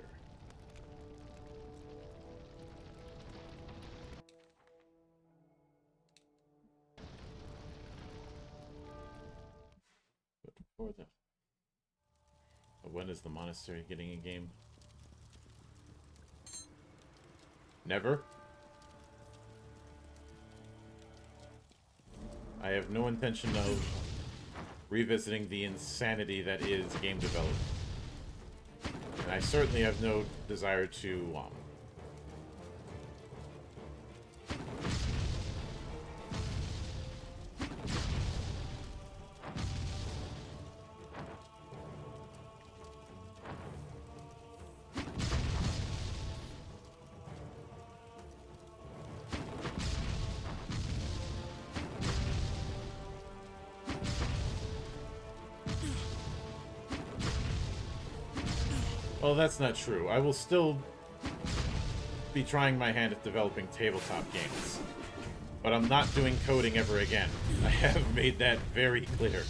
But before that, when is the monastery getting a game? Never? I have no intention of revisiting the insanity that is game development. And I certainly have no desire to, Well, that's not true. I will still be trying my hand at developing tabletop games. But I'm not doing coding ever again. I have made that very clear.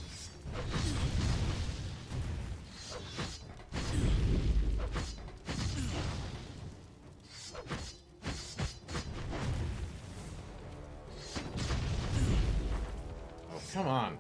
Oh, come on.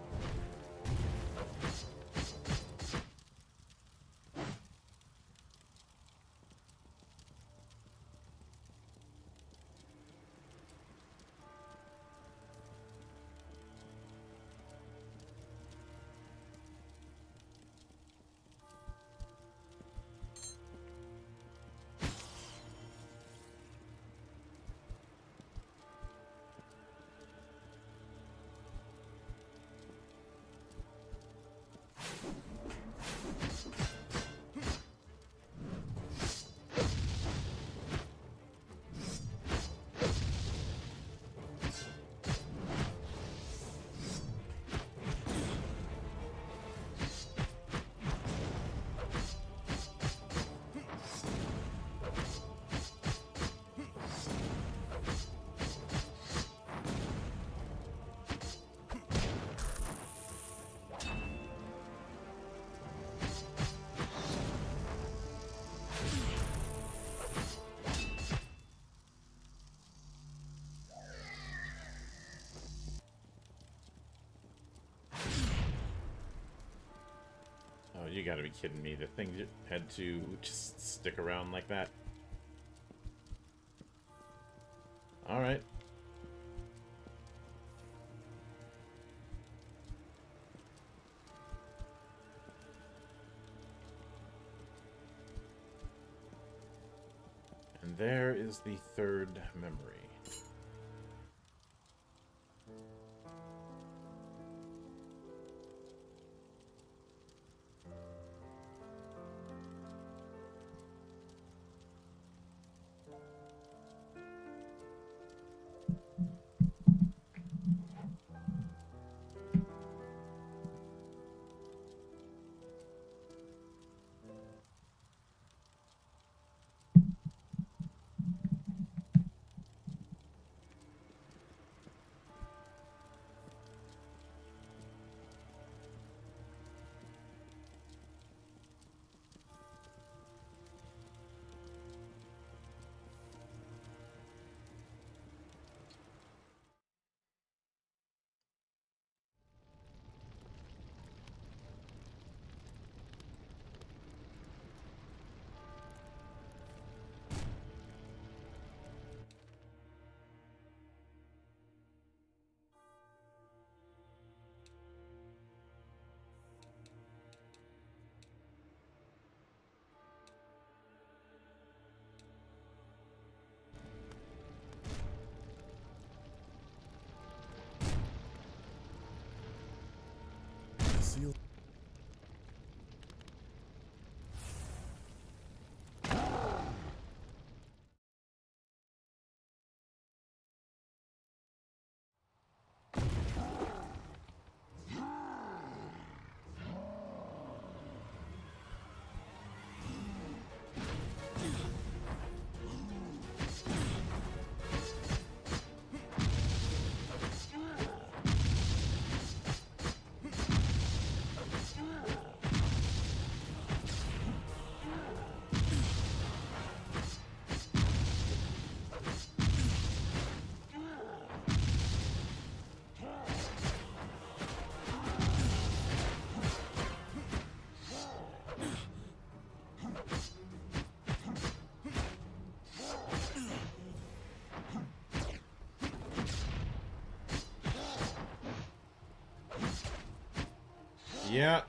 Oh, you gotta be kidding me. The thing had to just stick around like that. Alright. And there is the third memory. Seal. Yeah.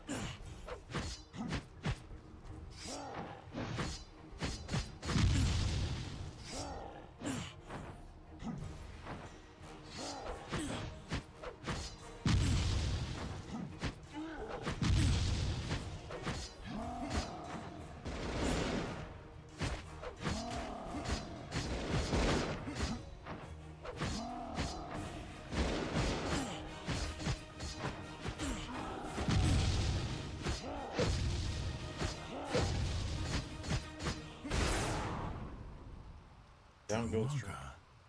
Down goes Trump.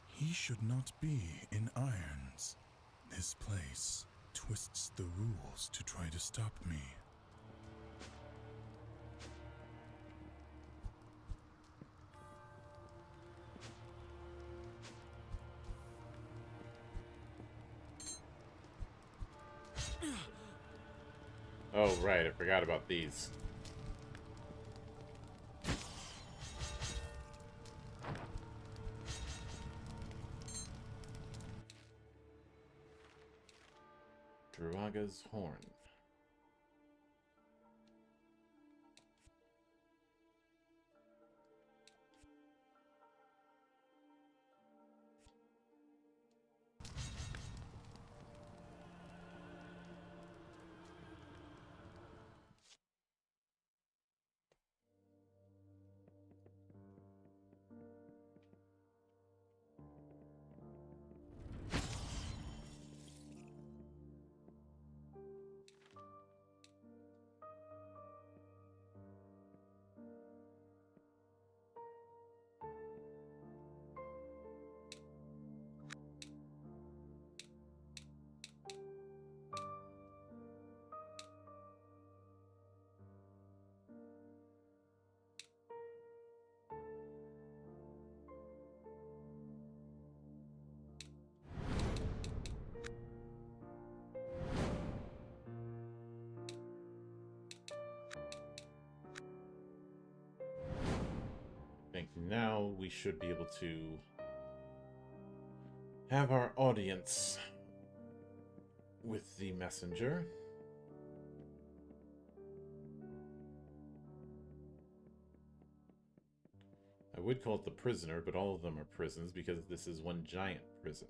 He should not be in irons. This place twists the rules to try to stop me. Oh, right, I forgot about these. Druaga's horn. I think now we should be able to have our audience with the messenger. I would call it the prisoner, but all of them are prisons because this is one giant prison.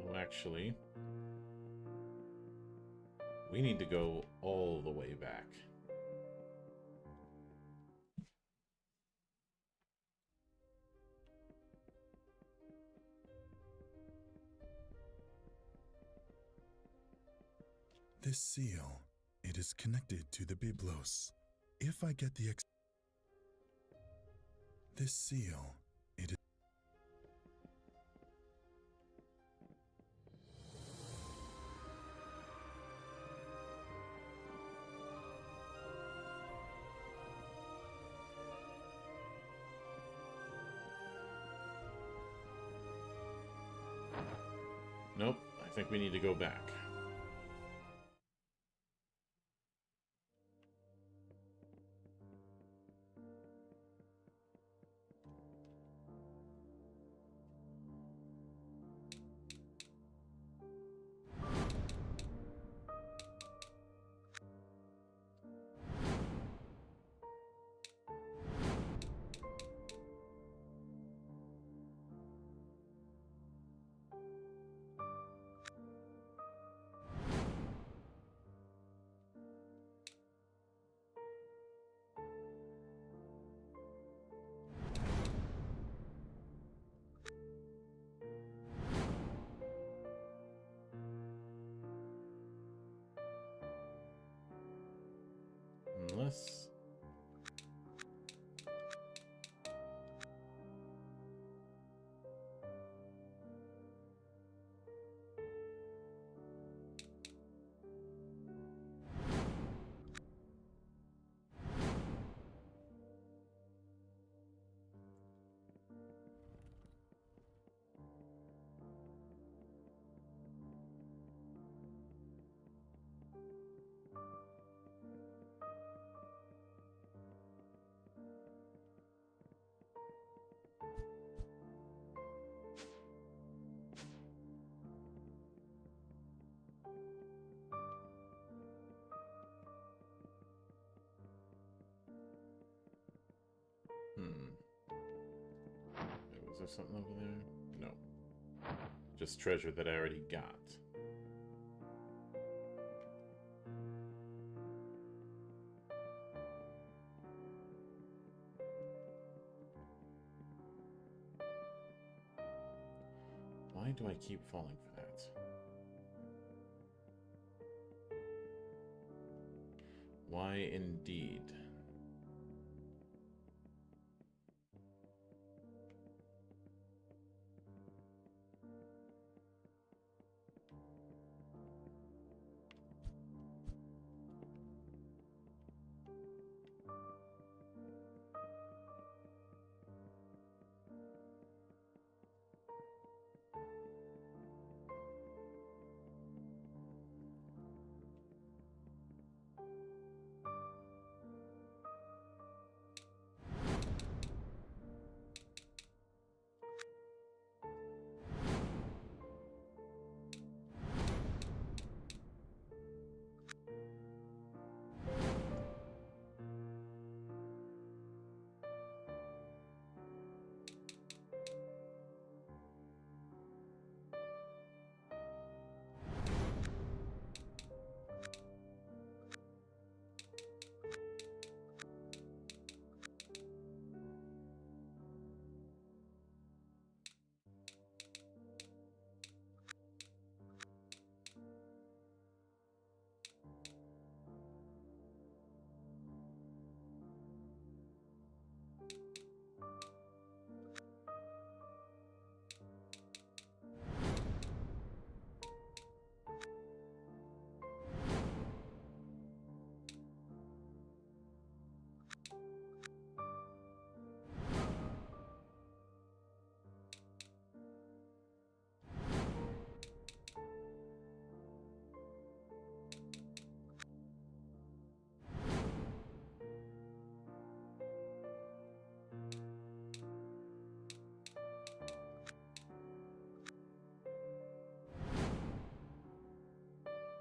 Well, actually, we need to go all the way back. This seal, it is connected to the Biblos. If I get the this seal, it is... Nope, I think we need to go back. there something over there? No. Just treasure that I already got. Why do I keep falling for that? Why indeed?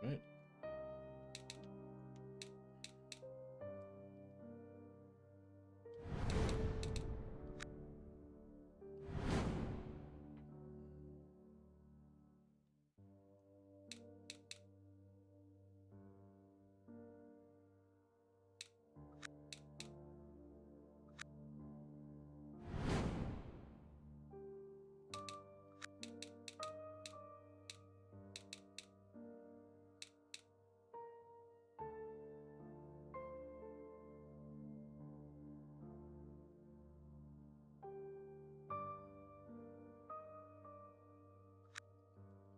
Right.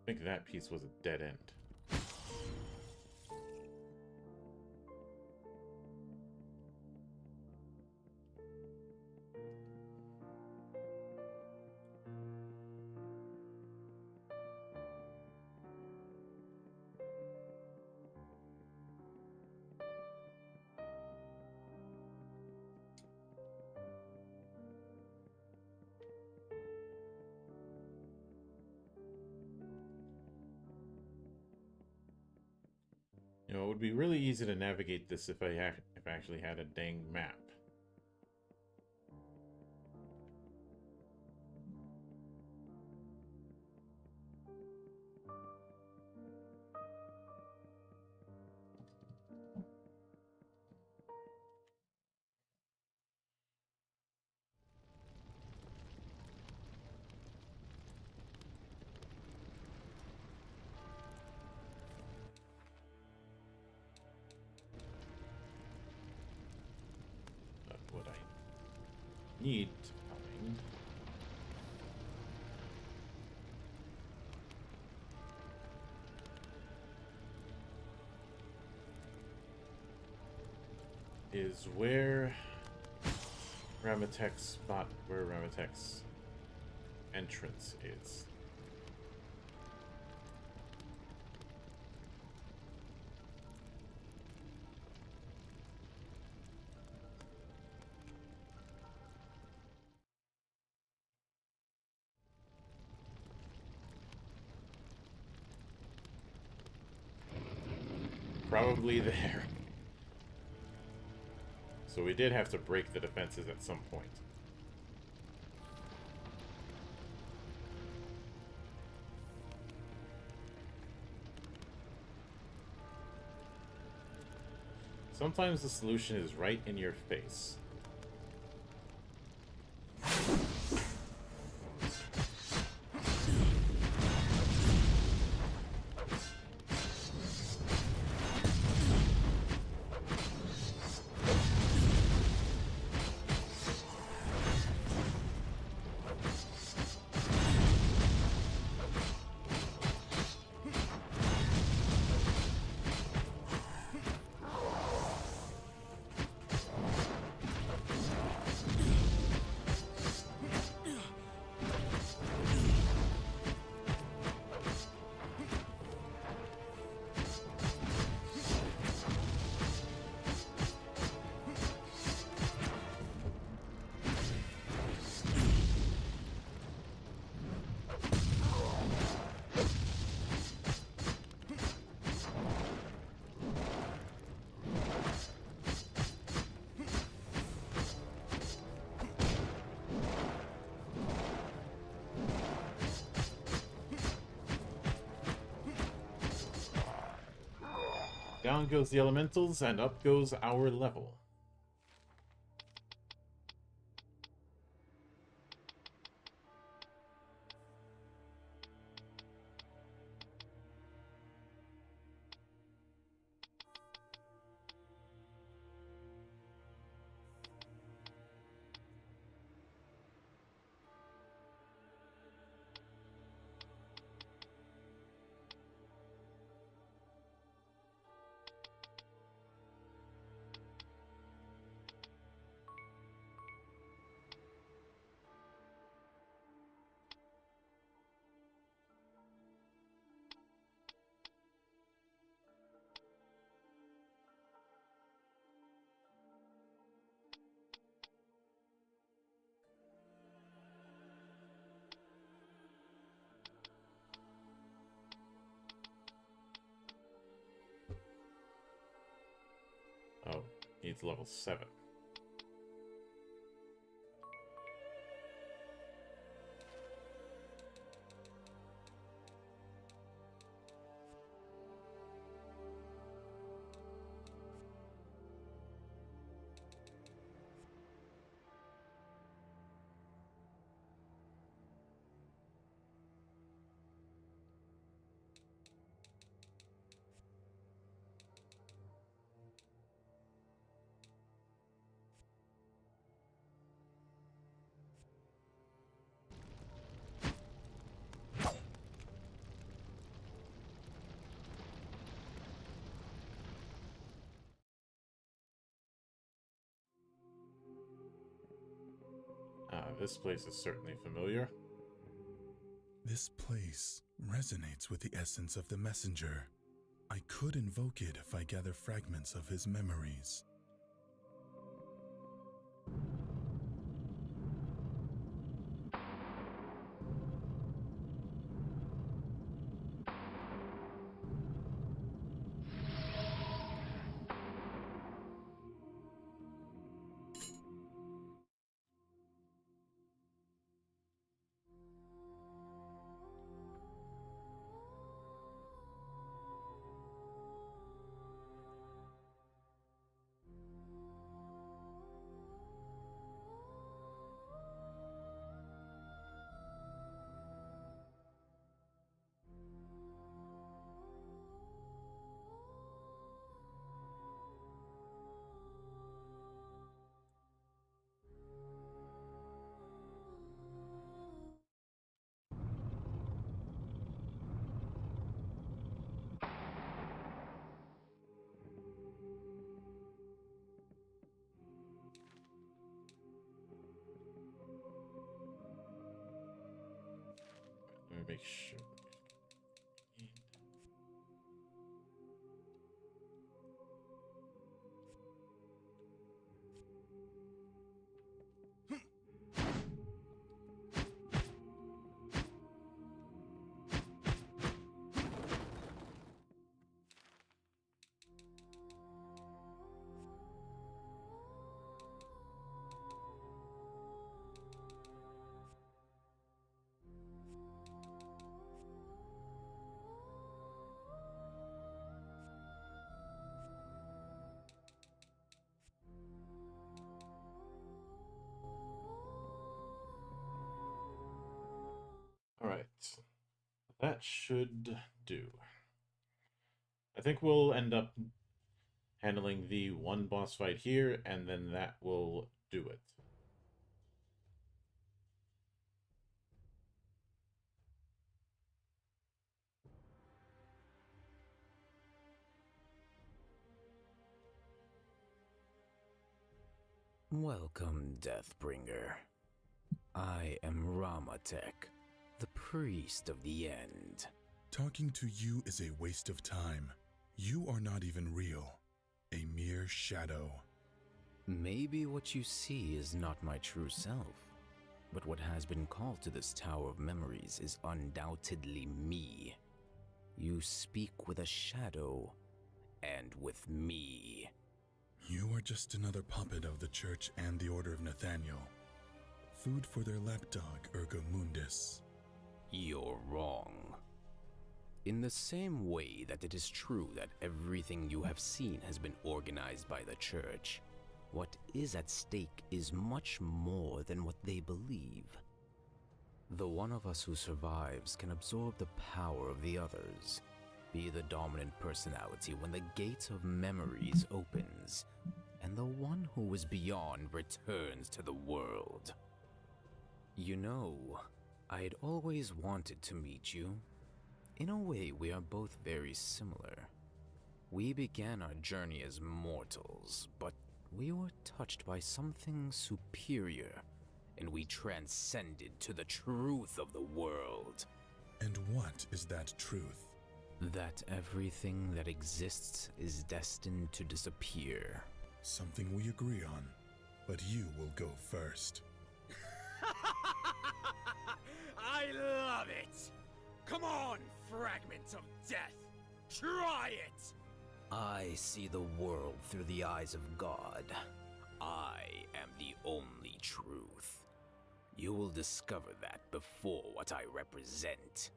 I think that piece was a dead end. You know, it would be really easy to navigate this if I actually had a dang map. What I need to find is where Ramatek's entrance is. Probably there. So we did have to break the defenses at some point. Sometimes the solution is right in your face. Down goes the elementals, and up goes our level. Oh, needs level 7. This place is certainly familiar. This place resonates with the essence of the messenger. I could invoke it if I gather fragments of his memories. Let me make sure. Alright. That should do. I think we'll end up handling the one boss fight here, and then that will do it. Welcome, Deathbringer. I am Ramatek, the priest of the end. Talking to you is a waste of time. You are not even real. A mere shadow. Maybe what you see is not my true self, but what has been called to this Tower of Memories is undoubtedly me. You speak with a shadow, and with me. You are just another puppet of the Church and the Order of Nathaniel. Food for their lapdog, Ergo Mundus. You're wrong. In the same way that it is true that everything you have seen has been organized by the Church, what is at stake is much more than what they believe. The one of us who survives can absorb the power of the others, be the dominant personality when the gate of memories opens, and the one who is beyond returns to the world. You know, I had always wanted to meet you. In a way, we are both very similar. We began our journey as mortals, but we were touched by something superior, and we transcended to the truth of the world. And what is that truth? That everything that exists is destined to disappear. Something we agree on, but you will go first. I love it! Come on, fragment of death! Try it! I see the world through the eyes of God. I am the only truth. You will discover that before what I represent.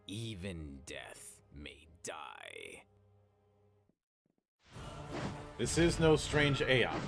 Even death may die. This is no strange Aeon.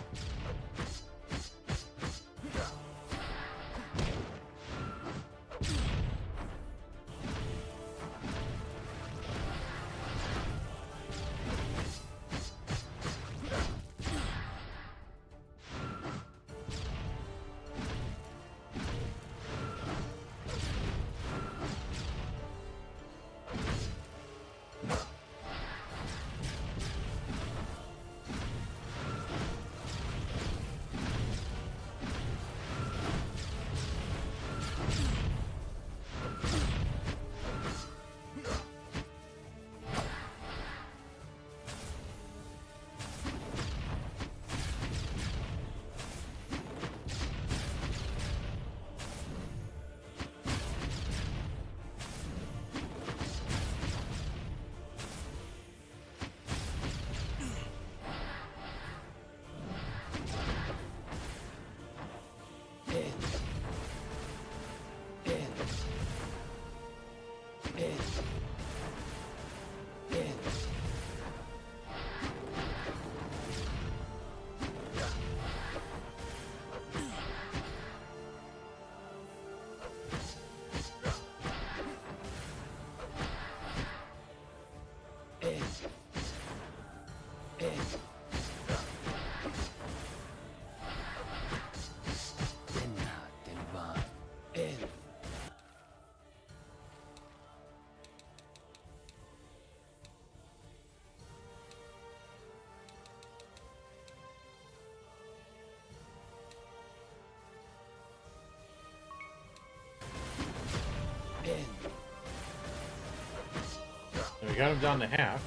We got him down to half.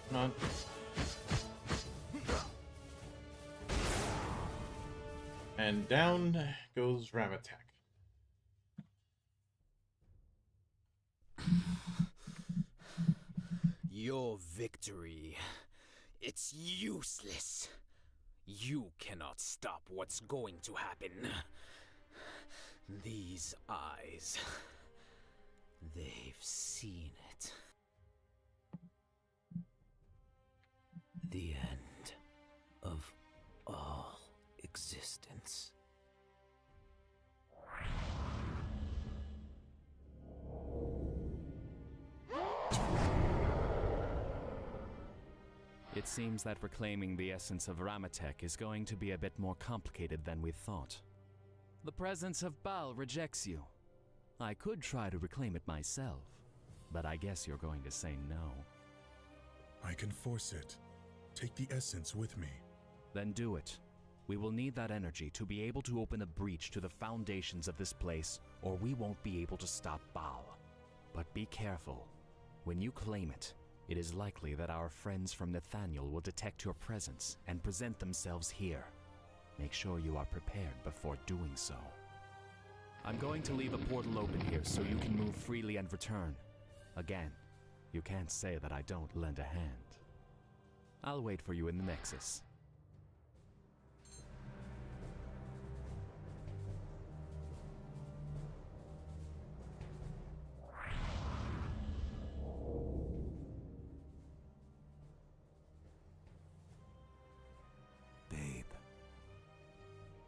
Come on. And down goes Ramatek. Your victory. It's useless. You cannot stop what's going to happen. These eyes. They've seen it. The end of all existence. It seems that reclaiming the essence of Ramatek is going to be a bit more complicated than we thought. The presence of Baal rejects you. I could try to reclaim it myself, but I guess you're going to say no. I can force it. Take the essence with me. Then do it. We will need that energy to be able to open a breach to the foundations of this place, or we won't be able to stop Baal. But be careful. When you claim it, it is likely that our friends from Nathaniel will detect your presence and present themselves here. Make sure you are prepared before doing so. I'm going to leave a portal open here so you can move freely and return. Again, you can't say that I don't lend a hand. I'll wait for you in the Nexus.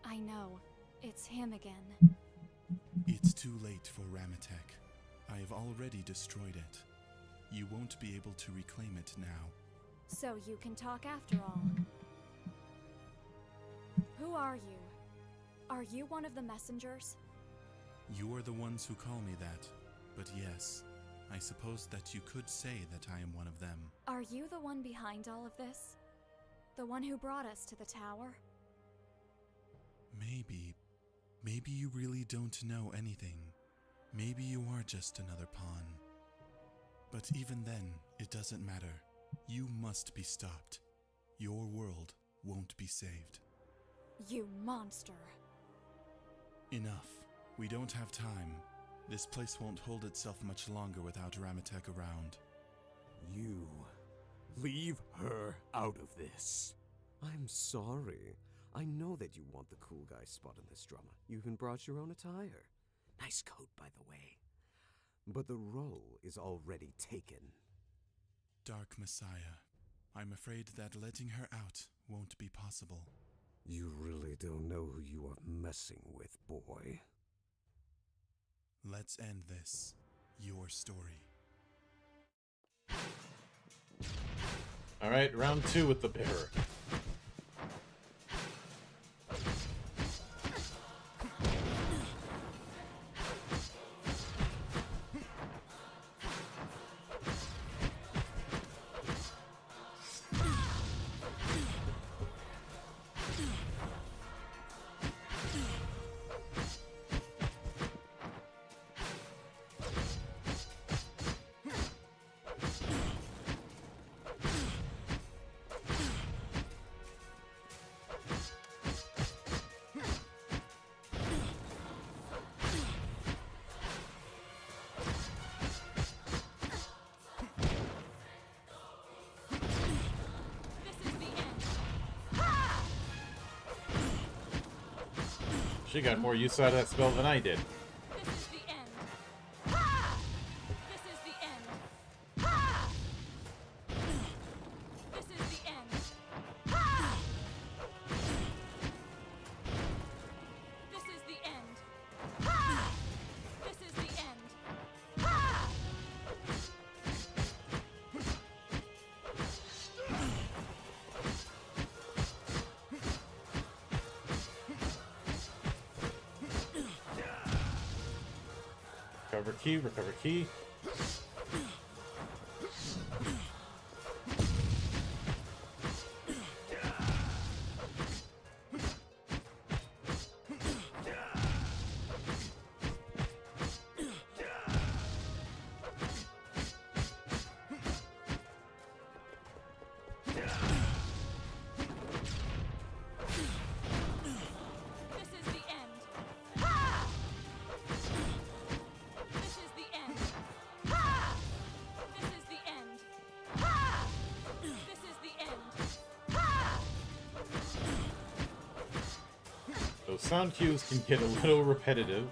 I know. It's him again. It's too late for Ramatek. I have already destroyed it. You won't be able to reclaim it now. So you can talk after all. Who are you? Are you one of the messengers? You are the ones who call me that. But yes, I suppose that you could say that I am one of them. Are you the one behind all of this? The one who brought us to the tower? Maybe you really don't know anything. Maybe you are just another pawn. But even then, it doesn't matter. You must be stopped. Your world won't be saved. You monster. Enough. We don't have time. This place won't hold itself much longer without Ramatek around. You leave her out of this. I'm sorry. I know that you want the cool guy spot in this drama. You even brought your own attire. Nice coat, by the way. But the role is already taken. Dark Messiah, I'm afraid that letting her out won't be possible. You really don't know who you are messing with, boy. Let's end this. Your story. Alright, round 2 with the bearer. She got more use out of that spell than I did. This is the end. Ha! This is the end. Ha! This is the end. Ha! This is the end. Ha! This is the end. Ha! Recover key, recover key. those sound cues can get a little repetitive.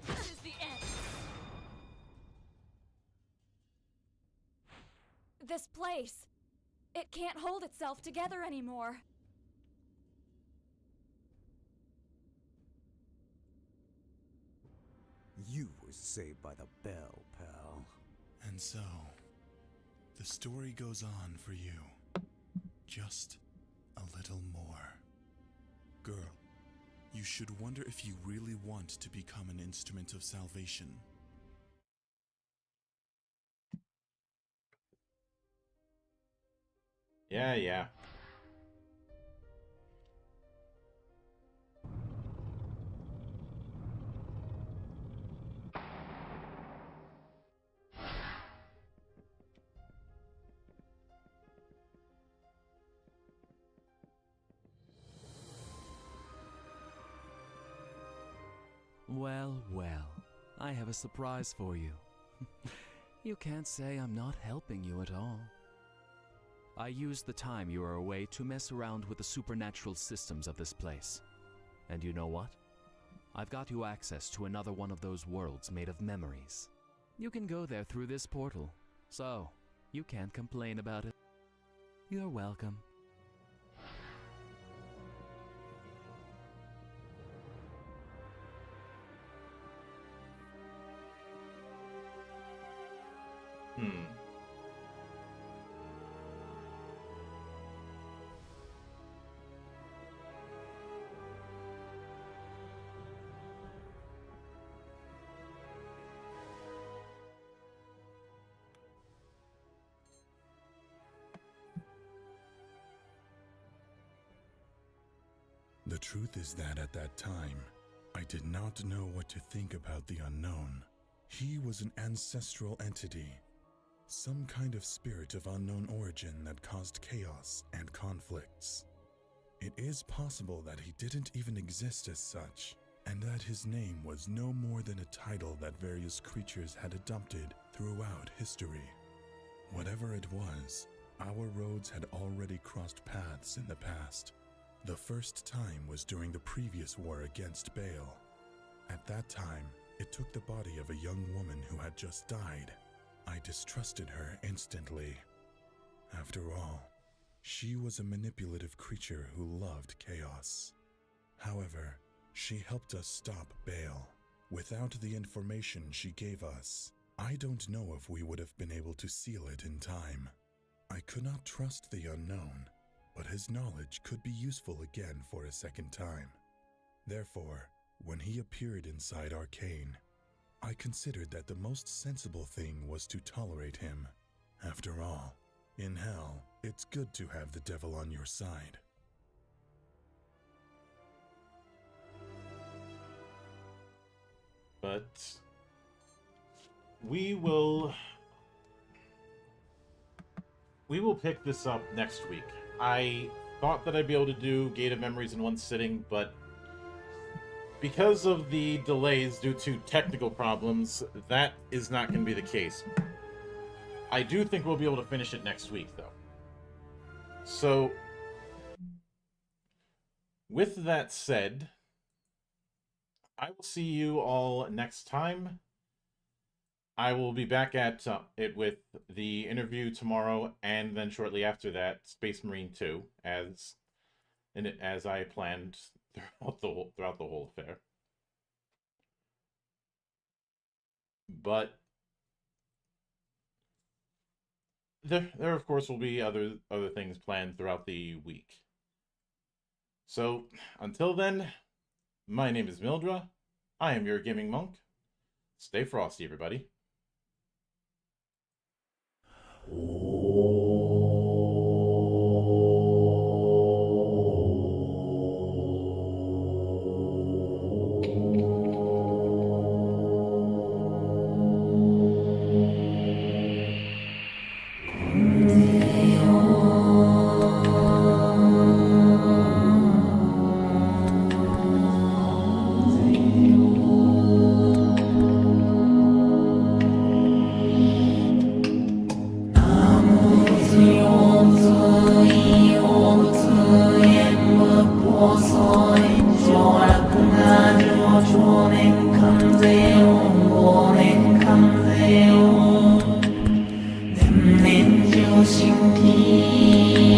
This is the end. This place. It can't hold itself together anymore. You were saved by the bell, pal. And so, the story goes on for you. Just a little more. Girl, you should wonder if you really want to become an instrument of salvation. Yeah. Well, I have a surprise for you. You can't say I'm not helping you at all. I used the time you are away to mess around with the supernatural systems of this place. And you know what? I've got you access to another one of those worlds made of memories. You can go there through this portal, so you can't complain about it. You're welcome. The truth is that at that time, I did not know what to think about the unknown. He was an ancestral entity, some kind of spirit of unknown origin that caused chaos and conflicts. It is possible that he didn't even exist as such, and that his name was no more than a title that various creatures had adopted throughout history. Whatever it was, our roads had already crossed paths in the past. The first time was during the previous war against Baal. At that time, it took the body of a young woman who had just died. I distrusted her instantly. After all, she was a manipulative creature who loved chaos. However, she helped us stop Baal. Without the information she gave us, I don't know if we would have been able to seal it in time. I could not trust the unknown, but his knowledge could be useful again for a second time. Therefore, when he appeared inside Arcane, I considered that the most sensible thing was to tolerate him. After all, in hell, it's good to have the devil on your side. But we will pick this up next week. I thought that I'd be able to do Gate of Memories in one sitting, but because of the delays due to technical problems, that is not going to be the case. I do think we'll be able to finish it next week, though. So, with that said, I will see you all next time. I will be back at it with the interview tomorrow, and then shortly after that, Space Marine 2, as I planned throughout the whole affair. But there of course will be other things planned throughout the week. So until then, my name is Mildra. I am your gaming monk. Stay frosty, everybody. Then